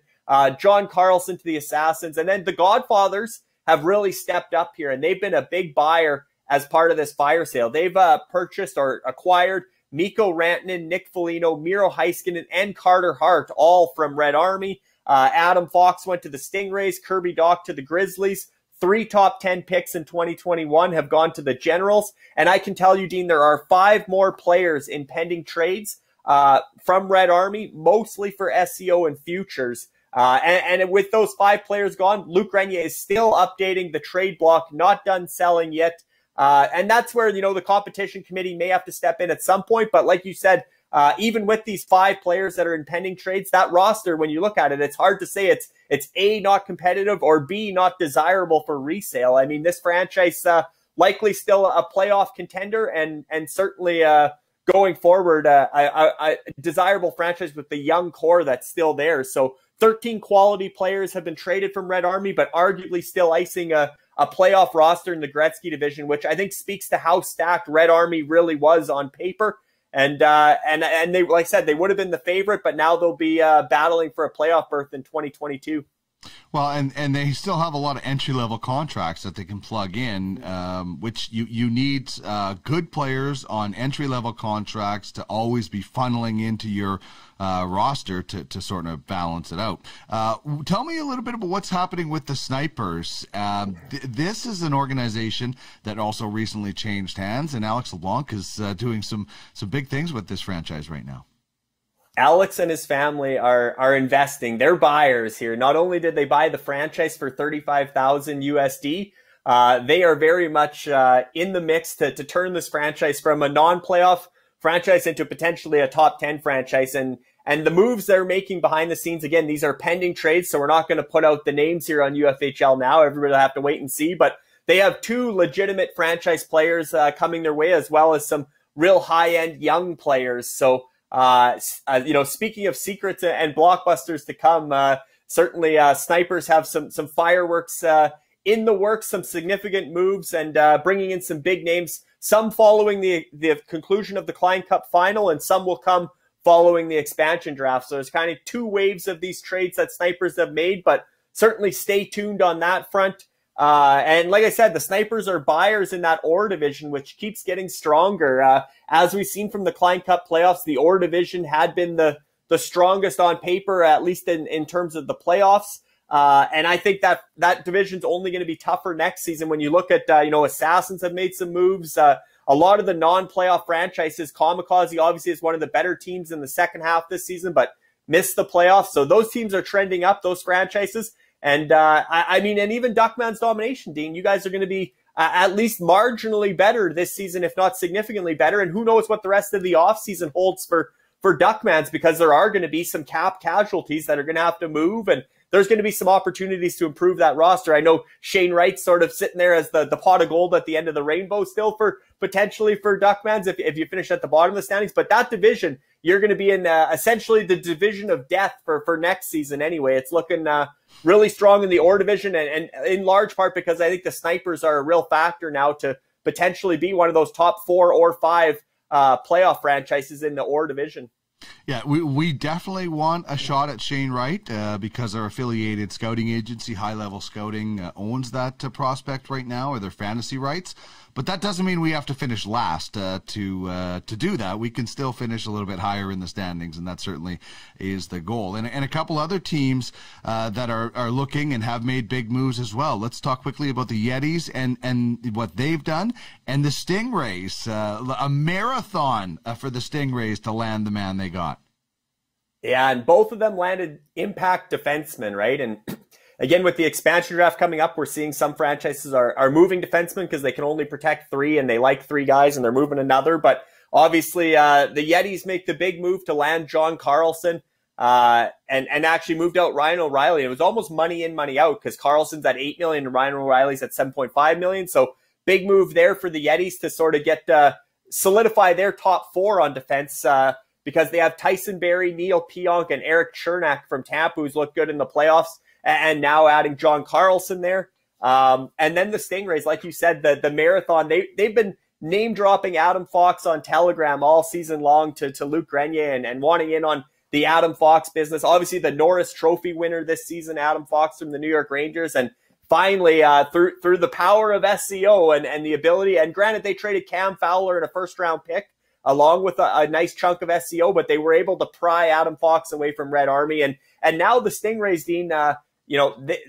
John Carlson to the Assassins. And then the Godfathers have really stepped up here, and they've been a big buyer as part of this fire sale. They've purchased or acquired Mikko Rantanen, Nick Foligno, Miro Heiskanen, and Carter Hart, all from Red Army. Adam Fox went to the Stingrays, Kirby Dach to the Grizzlies. 3 top 10 picks in 2021 have gone to the Generals. And I can tell you, Dean, there are 5 more players in pending trades from Red Army, mostly for SEO and futures. And with those 5 players gone, Luc Grenier is still updating the trade block, not done selling yet. And that's where, the competition committee may have to step in at some point. But like you said, even with these 5 players that are in pending trades, that roster, when you look at it, it's hard to say it's A, not competitive, or B, not desirable for resale. I mean, this franchise likely still a playoff contender, and certainly going forward, a desirable franchise with the young core that's still there. So 13 quality players have been traded from Red Army, but arguably still icing a playoff roster in the Gretzky division, which I think speaks to how stacked Red Army really was on paper. And they, like I said, they would have been the favorite, but now they'll be battling for a playoff berth in 2022. Well, and they still have a lot of entry-level contracts that they can plug in, which you need good players on entry-level contracts to always be funneling into your roster to sort of balance it out. Tell me a little bit about what's happening with the Snipers. This is an organization that also recently changed hands, and Alex LeBlanc is doing some big things with this franchise right now. Alex and his family are investing. They're buyers here. Not only did they buy the franchise for $35,000 USD, they are very much in the mix to turn this franchise from a non-playoff franchise into potentially a top 10 franchise. And the moves they're making behind the scenes, again, these are pending trades, so we're not going to put out the names here on UFHL Now. Everybody will have to wait and see. But they have 2 legitimate franchise players coming their way, as well as some real high-end young players. So, speaking of secrets and blockbusters to come, certainly Snipers have some fireworks in the works, some significant moves, and bringing in some big names, some following the conclusion of the Klein Cup final, and some will come following the expansion draft. So there's kind of 2 waves of these trades that Snipers have made, but certainly stay tuned on that front. And like I said, the Snipers are buyers in that OR division, which keeps getting stronger. As we've seen from the Klein Cup playoffs, the OR division had been the strongest on paper, at least in terms of the playoffs. And I think that division's only going to be tougher next season. When you look at, Assassins have made some moves. A lot of the non-playoff franchises, Kamikaze obviously is one of the better teams in the second half this season, but missed the playoffs. So those teams are trending up, those franchises. And and even Duckman's Domination, Dean, you guys are going to be at least marginally better this season, if not significantly better. And who knows what the rest of the offseason holds for Duckman's, because there are going to be some cap casualties that are going to have to move, and there's going to be some opportunities to improve that roster. I know Shane Wright's sort of sitting there as the pot of gold at the end of the rainbow still potentially for Duckman's if you finish at the bottom of the standings. But that division, you're going to be in essentially the division of death for next season anyway. It's looking really strong in the OR division, and in large part because I think the Snipers are a real factor now to potentially be one of those top 4 or 5 playoff franchises in the OR division. Yeah, we definitely want a shot at Shane Wright because our affiliated scouting agency, High Level Scouting, owns that prospect right now, or their fantasy rights. But that doesn't mean we have to finish last to do that. We can still finish a little bit higher in the standings, and that certainly is the goal. And a couple other teams that are looking and have made big moves as well. Let's talk quickly about the Yetis and what they've done, and the Stingrays, a marathon for the Stingrays to land the man they got. Yeah, and both of them landed impact defensemen, right? And again, with the expansion draft coming up, we're seeing some franchises are moving defensemen because they can only protect 3 and they like 3 guys and they're moving another. But obviously, the Yetis make the big move to land John Carlson and actually moved out Ryan O'Reilly. It was almost money in, money out because Carlson's at $8 million and Ryan O'Reilly's at $7.5 million. So big move there for the Yetis to sort of get solidify their top 4 on defense because they have Tyson Barrie, Neil Pionk, and Eric Chernak from Tampa, who's looked good in the playoffs. And now adding John Carlson there. And then the Stingrays, like you said, the marathon, they've been name dropping Adam Fox on Telegram all season long to Luke Grenier and wanting in on the Adam Fox business. Obviously, the Norris Trophy winner this season, Adam Fox from the New York Rangers. And finally, through the power of SEO and the ability, and granted, they traded Cam Fowler in a first-round pick, along with a nice chunk of SEO, but they were able to pry Adam Fox away from Red Army. And now the Stingrays, Dean,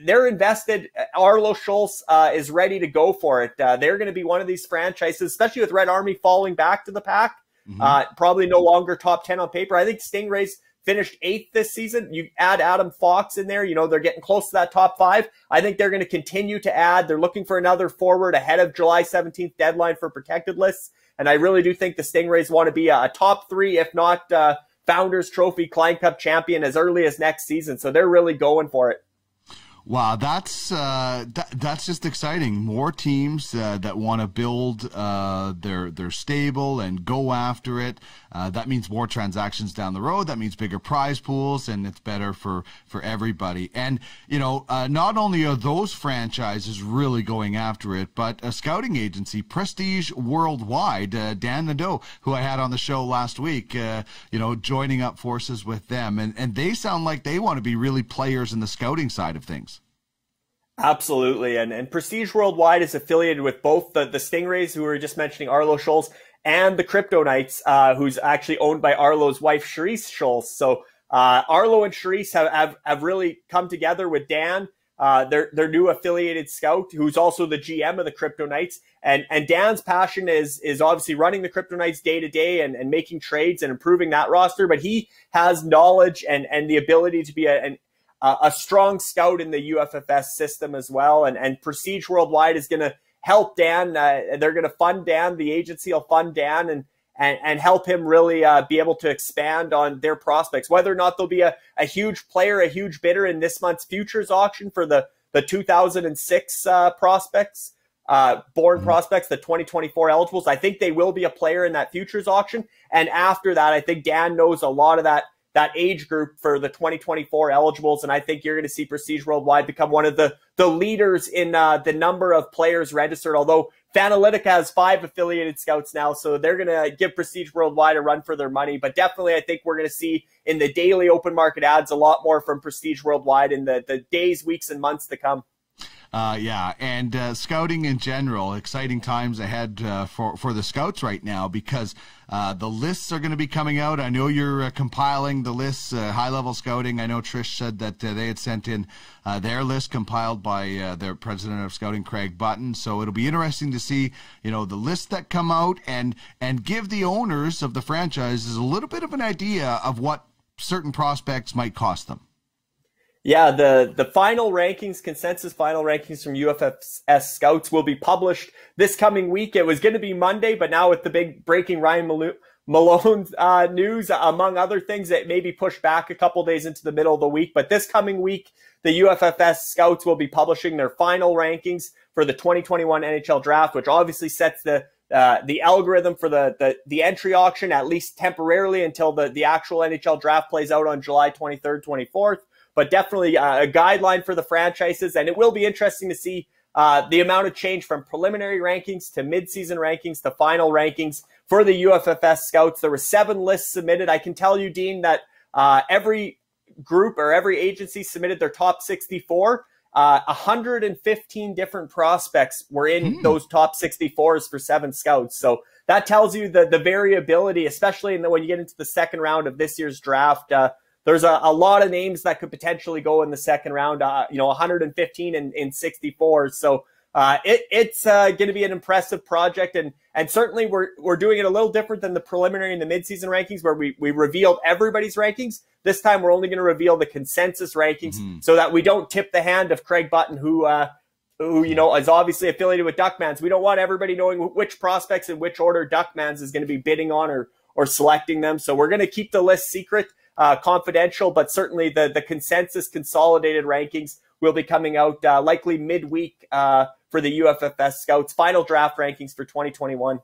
they're invested. Arlo Schultz is ready to go for it. They're going to be one of these franchises, especially with Red Army falling back to the pack. Probably no longer top 10 on paper. I think Stingrays finished 8th this season. You add Adam Fox in there, they're getting close to that top 5. I think they're going to continue to add. They're looking for another forward ahead of July 17th deadline for protected lists. And I really do think the Stingrays want to be a top 3, if not Founders Trophy Klein Cup champion as early as next season. So they're really going for it. Wow, that's just exciting. More teams that want to build their stable and go after it. That means more transactions down the road. That means bigger prize pools, and it's better for everybody. And not only are those franchises really going after it, but a scouting agency, Prestige Worldwide, Dan Nadeau, who I had on the show last week, joining up forces with them, and they sound like they want to be really players in the scouting side of things. Absolutely. And Prestige Worldwide is affiliated with both the Stingrays, who we were just mentioning, Arlo Schultz, and the Crypto Knights, who's actually owned by Arlo's wife, Charisse Schultz. So Arlo and Charisse have really come together with Dan, their new affiliated scout, who's also the GM of the Crypto Knights. And Dan's passion is obviously running the Crypto Knights day to day and making trades and improving that roster. But he has knowledge and the ability to be a strong scout in the UFFS system as well. And Prestige Worldwide is going to help Dan. They're going to fund Dan. The agency will fund Dan and help him really be able to expand on their prospects. Whether or not there'll be a huge player, a huge bidder in this month's futures auction for the 2006 prospects, born prospects, the 2024 eligibles. I think they will be a player in that futures auction. And after that, I think Dan knows a lot of that age group for the 2024 eligibles. And I think you're going to see Prestige Worldwide become one of the leaders in the number of players registered, although Fanalytica has 5 affiliated scouts now, so they're going to give Prestige Worldwide a run for their money. But definitely, I think we're going to see in the daily open market ads a lot more from Prestige Worldwide in the days, weeks, and months to come. And scouting in general, exciting times ahead for the scouts right now, because the lists are going to be coming out. I know you're compiling the lists, high-level scouting. I know Trish said that they had sent in their list compiled by their president of scouting, Craig Button. So it'll be interesting to see, the lists that come out and give the owners of the franchises a little bit of an idea of what certain prospects might cost them. Yeah, the final rankings, consensus final rankings from UFFS Scouts will be published this coming week. It was going to be Monday, but now with the big breaking Ryan Malone news, among other things, it may be pushed back a couple days into the middle of the week. But this coming week, the UFFS Scouts will be publishing their final rankings for the 2021 NHL Draft, which obviously sets the algorithm for the entry auction, at least temporarily, until the actual NHL Draft plays out on July 23rd, 24th. But definitely a guideline for the franchises. And it will be interesting to see the amount of change from preliminary rankings to midseason rankings to final rankings for the UFFS scouts. There were 7 lists submitted. I can tell you, Dean, that every group or every agency submitted their top 64. 115 different prospects were in those top 64s for 7 scouts. So that tells you the variability, especially when you get into the second round of this year's draft. There's a lot of names that could potentially go in the second round, 115 in 64. So it's going to be an impressive project. And certainly we're doing it a little different than the preliminary and the midseason rankings, where we revealed everybody's rankings. This time we're only going to reveal the consensus rankings so that we don't tip the hand of Craig Button, who is obviously affiliated with Duckmans. We don't want everybody knowing which prospects in which order Duckmans is going to be bidding on or selecting them. So we're going to keep the list secret, confidential, but certainly the consensus consolidated rankings will be coming out likely midweek for the UFFS Scouts final draft rankings for 2021.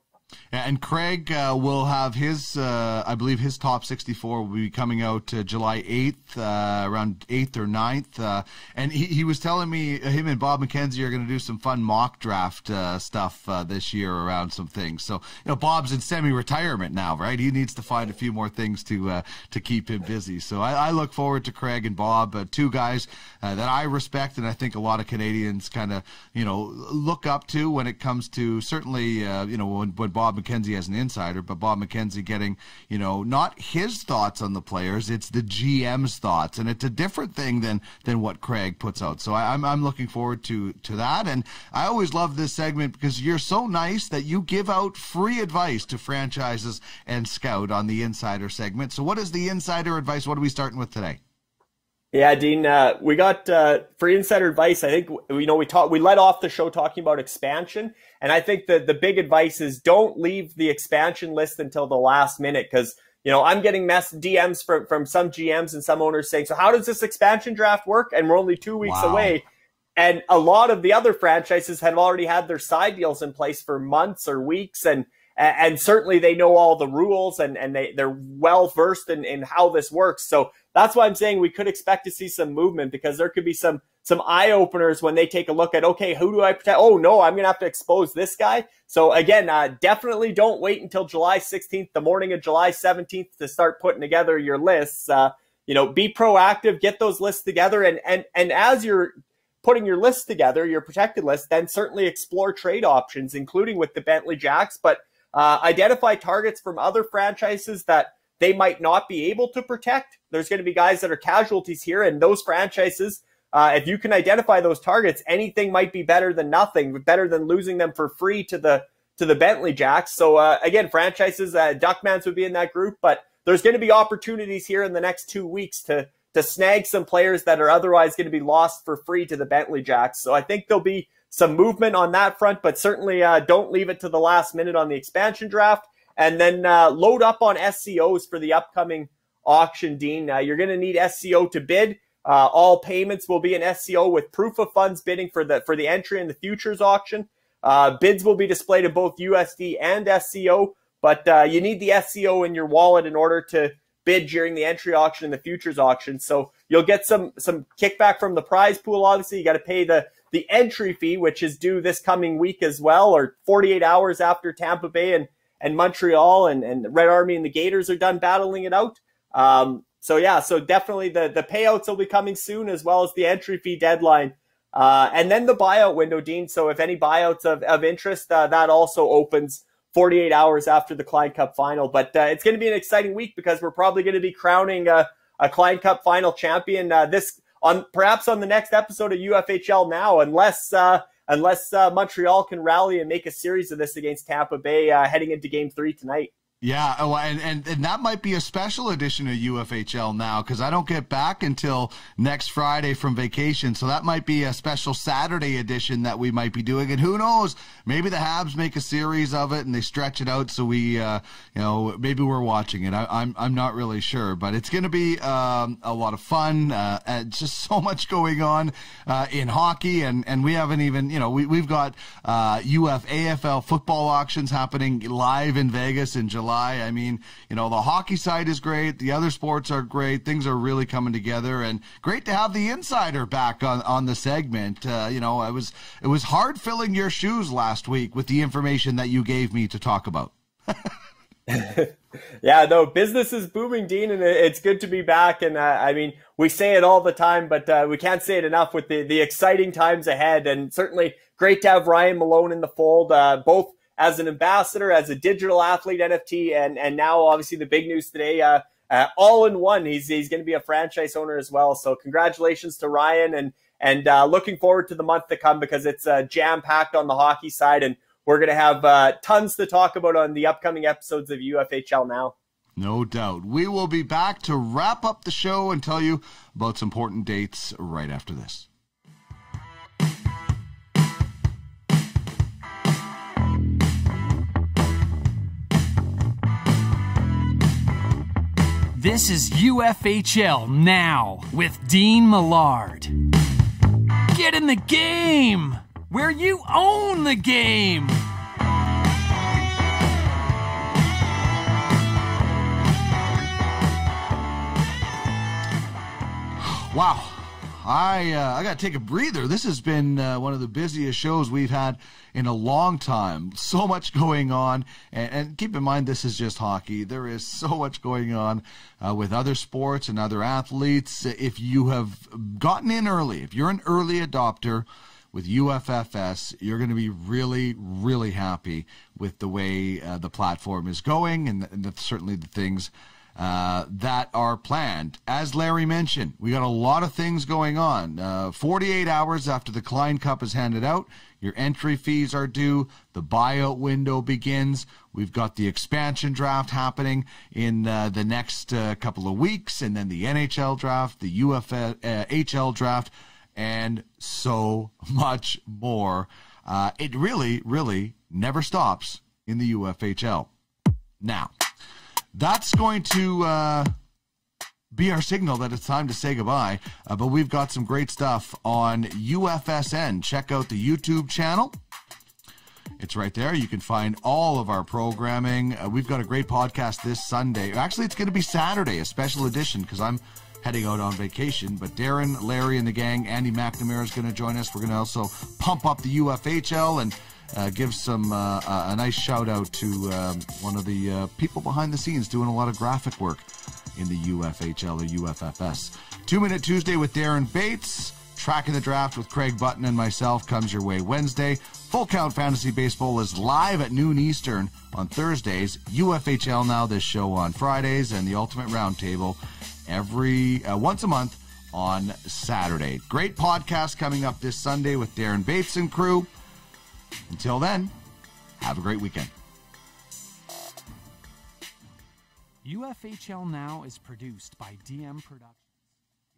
And Craig will have his, I believe his top 64 will be coming out July 8th, around 8th or 9th. And he was telling me him and Bob McKenzie are going to do some fun mock draft stuff this year around some things. So, Bob's in semi-retirement now, right? He needs to find a few more things to keep him busy. So I look forward to Craig and Bob, 2 guys that I respect, and I think a lot of Canadians kind of, look up to when it comes to certainly, when Bob McKenzie as an insider, but Bob McKenzie getting, not his thoughts on the players, it's the GM's thoughts, and it's a different thing than what Craig puts out. So I'm looking forward to that, and I always love this segment because you're so nice that you give out free advice to franchises and scout on the Insider segment. So what is the Insider advice? What are we starting with today? Yeah, Dean, we got for insider advice. I think we led off the show talking about expansion, and I think the big advice is don't leave the expansion list until the last minute, because I'm getting DMs from some GMs and some owners saying, so how does this expansion draft work? And we're only 2 weeks away, and a lot of the other franchises have already had their side deals in place for months or weeks, and certainly they know all the rules and they're well versed in how this works. So that's why I'm saying we could expect to see some movement, because there could be some eye openers when they take a look at, okay, who do I protect? Oh no, I'm going to have to expose this guy. So again, definitely don't wait until July 16th, the morning of July 17th, to start putting together your lists. Be proactive, get those lists together. And as you're putting your list together, your protected list, then certainly explore trade options, including with the Bentley Jacks, but identify targets from other franchises that they might not be able to protect. There's going to be guys that are casualties here, and those franchises, if you can identify those targets, anything might be better than nothing, better than losing them for free to the Bentley Jacks. So again, franchises, Duckmans would be in that group, but there's going to be opportunities here in the next 2 weeks to snag some players that are otherwise going to be lost for free to the Bentley Jacks. So I think there'll be some movement on that front, but certainly don't leave it to the last minute on the expansion draft. And then load up on SCOs for the upcoming auction, Dean. You're going to need SCO to bid. All payments will be an SCO with proof of funds bidding for the entry in the futures auction. Bids will be displayed in both USD and SCO, but you need the SCO in your wallet in order to bid during the entry auction and the futures auction. So you'll get some kickback from the prize pool. Obviously, you got to pay the entry fee, which is due this coming week as well, or 48 hours after Tampa Bay and Montreal and Red Army and the Gators are done battling it out. So definitely the payouts will be coming soon, as well as the entry fee deadline. And then the buyout window, Dean. So if any buyouts of interest, that also opens 48 hours after the Klein Cup final. But it's going to be an exciting week, because we're probably going to be crowning a Klein Cup final champion perhaps on the next episode of UFHL Now, unless Montreal can rally and make a series of this against Tampa Bay heading into Game 3 tonight. Yeah, and that might be a special edition of UFHL Now, because I don't get back until next Friday from vacation, so that might be a special Saturday edition that we might be doing. And who knows, maybe the Habs make a series of it and they stretch it out, so we, maybe we're watching it. I'm not really sure, but it's going to be a lot of fun. Just so much going on in hockey, and we haven't even, we've got UFAHL football auctions happening live in Vegas in July. lie. I mean, you know, the hockey side is great. The other sports are great. Things are really coming together, and great to have the insider back on the segment. You know, it was hard filling your shoes last week with the information that you gave me to talk about. Yeah, no, business is booming, Dean, and it's good to be back. And I mean, we say it all the time, but we can't say it enough with the exciting times ahead. And certainly great to have Ryan Malone in the fold, both as an ambassador, as a digital athlete NFT, and now obviously the big news today, all in one. He's going to be a franchise owner as well. So congratulations to Ryan, and looking forward to the month to come, because it's jam-packed on the hockey side, and we're going to have tons to talk about on the upcoming episodes of UFHL Now. No doubt. We will be back to wrap up the show and tell you about some important dates right after this. This is UFHL Now with Dean Millard. Get in the game, where you own the game. Wow. I got to take a breather. This has been one of the busiest shows we've had in a long time. So much going on. And keep in mind, this is just hockey. There is so much going on with other sports and other athletes. If you have gotten in early, if you're an early adopter with UFFS, you're going to be really, really happy with the way the platform is going, and certainly the things that are planned. As Larry mentioned, we got a lot of things going on. 48 hours after the Klein Cup is handed out, your entry fees are due. The buyout window begins. We've got the expansion draft happening in the next couple of weeks, and then the NHL draft, the UFHL draft, and so much more. It really, really never stops in the UFHL. Now, that's going to be our signal that it's time to say goodbye. But we've got some great stuff on UFSN. Check out the YouTube channel. It's right there. You can find all of our programming. We've got a great podcast this Sunday. Actually, it's going to be Saturday, a special edition, because I'm heading out on vacation. But Darren, Larry, and the gang, Andy McNamara is going to join us. We're going to also pump up the UFHL and give some a nice shout out to one of the people behind the scenes doing a lot of graphic work in the UFHL or UFFS. 2 Minute Tuesday with Darren Bates. Tracking the Draft with Craig Button and myself comes your way Wednesday. Full Count Fantasy Baseball is live at noon Eastern on Thursdays. UFHL Now, this show on Fridays, and the Ultimate Roundtable every once a month on Saturday. Great podcast coming up this Sunday with Darren Bates and crew. Until then, have a great weekend. UFHL Now is produced by DM Productions.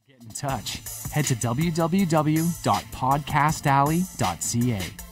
To get in touch, head to www.podcastalley.ca.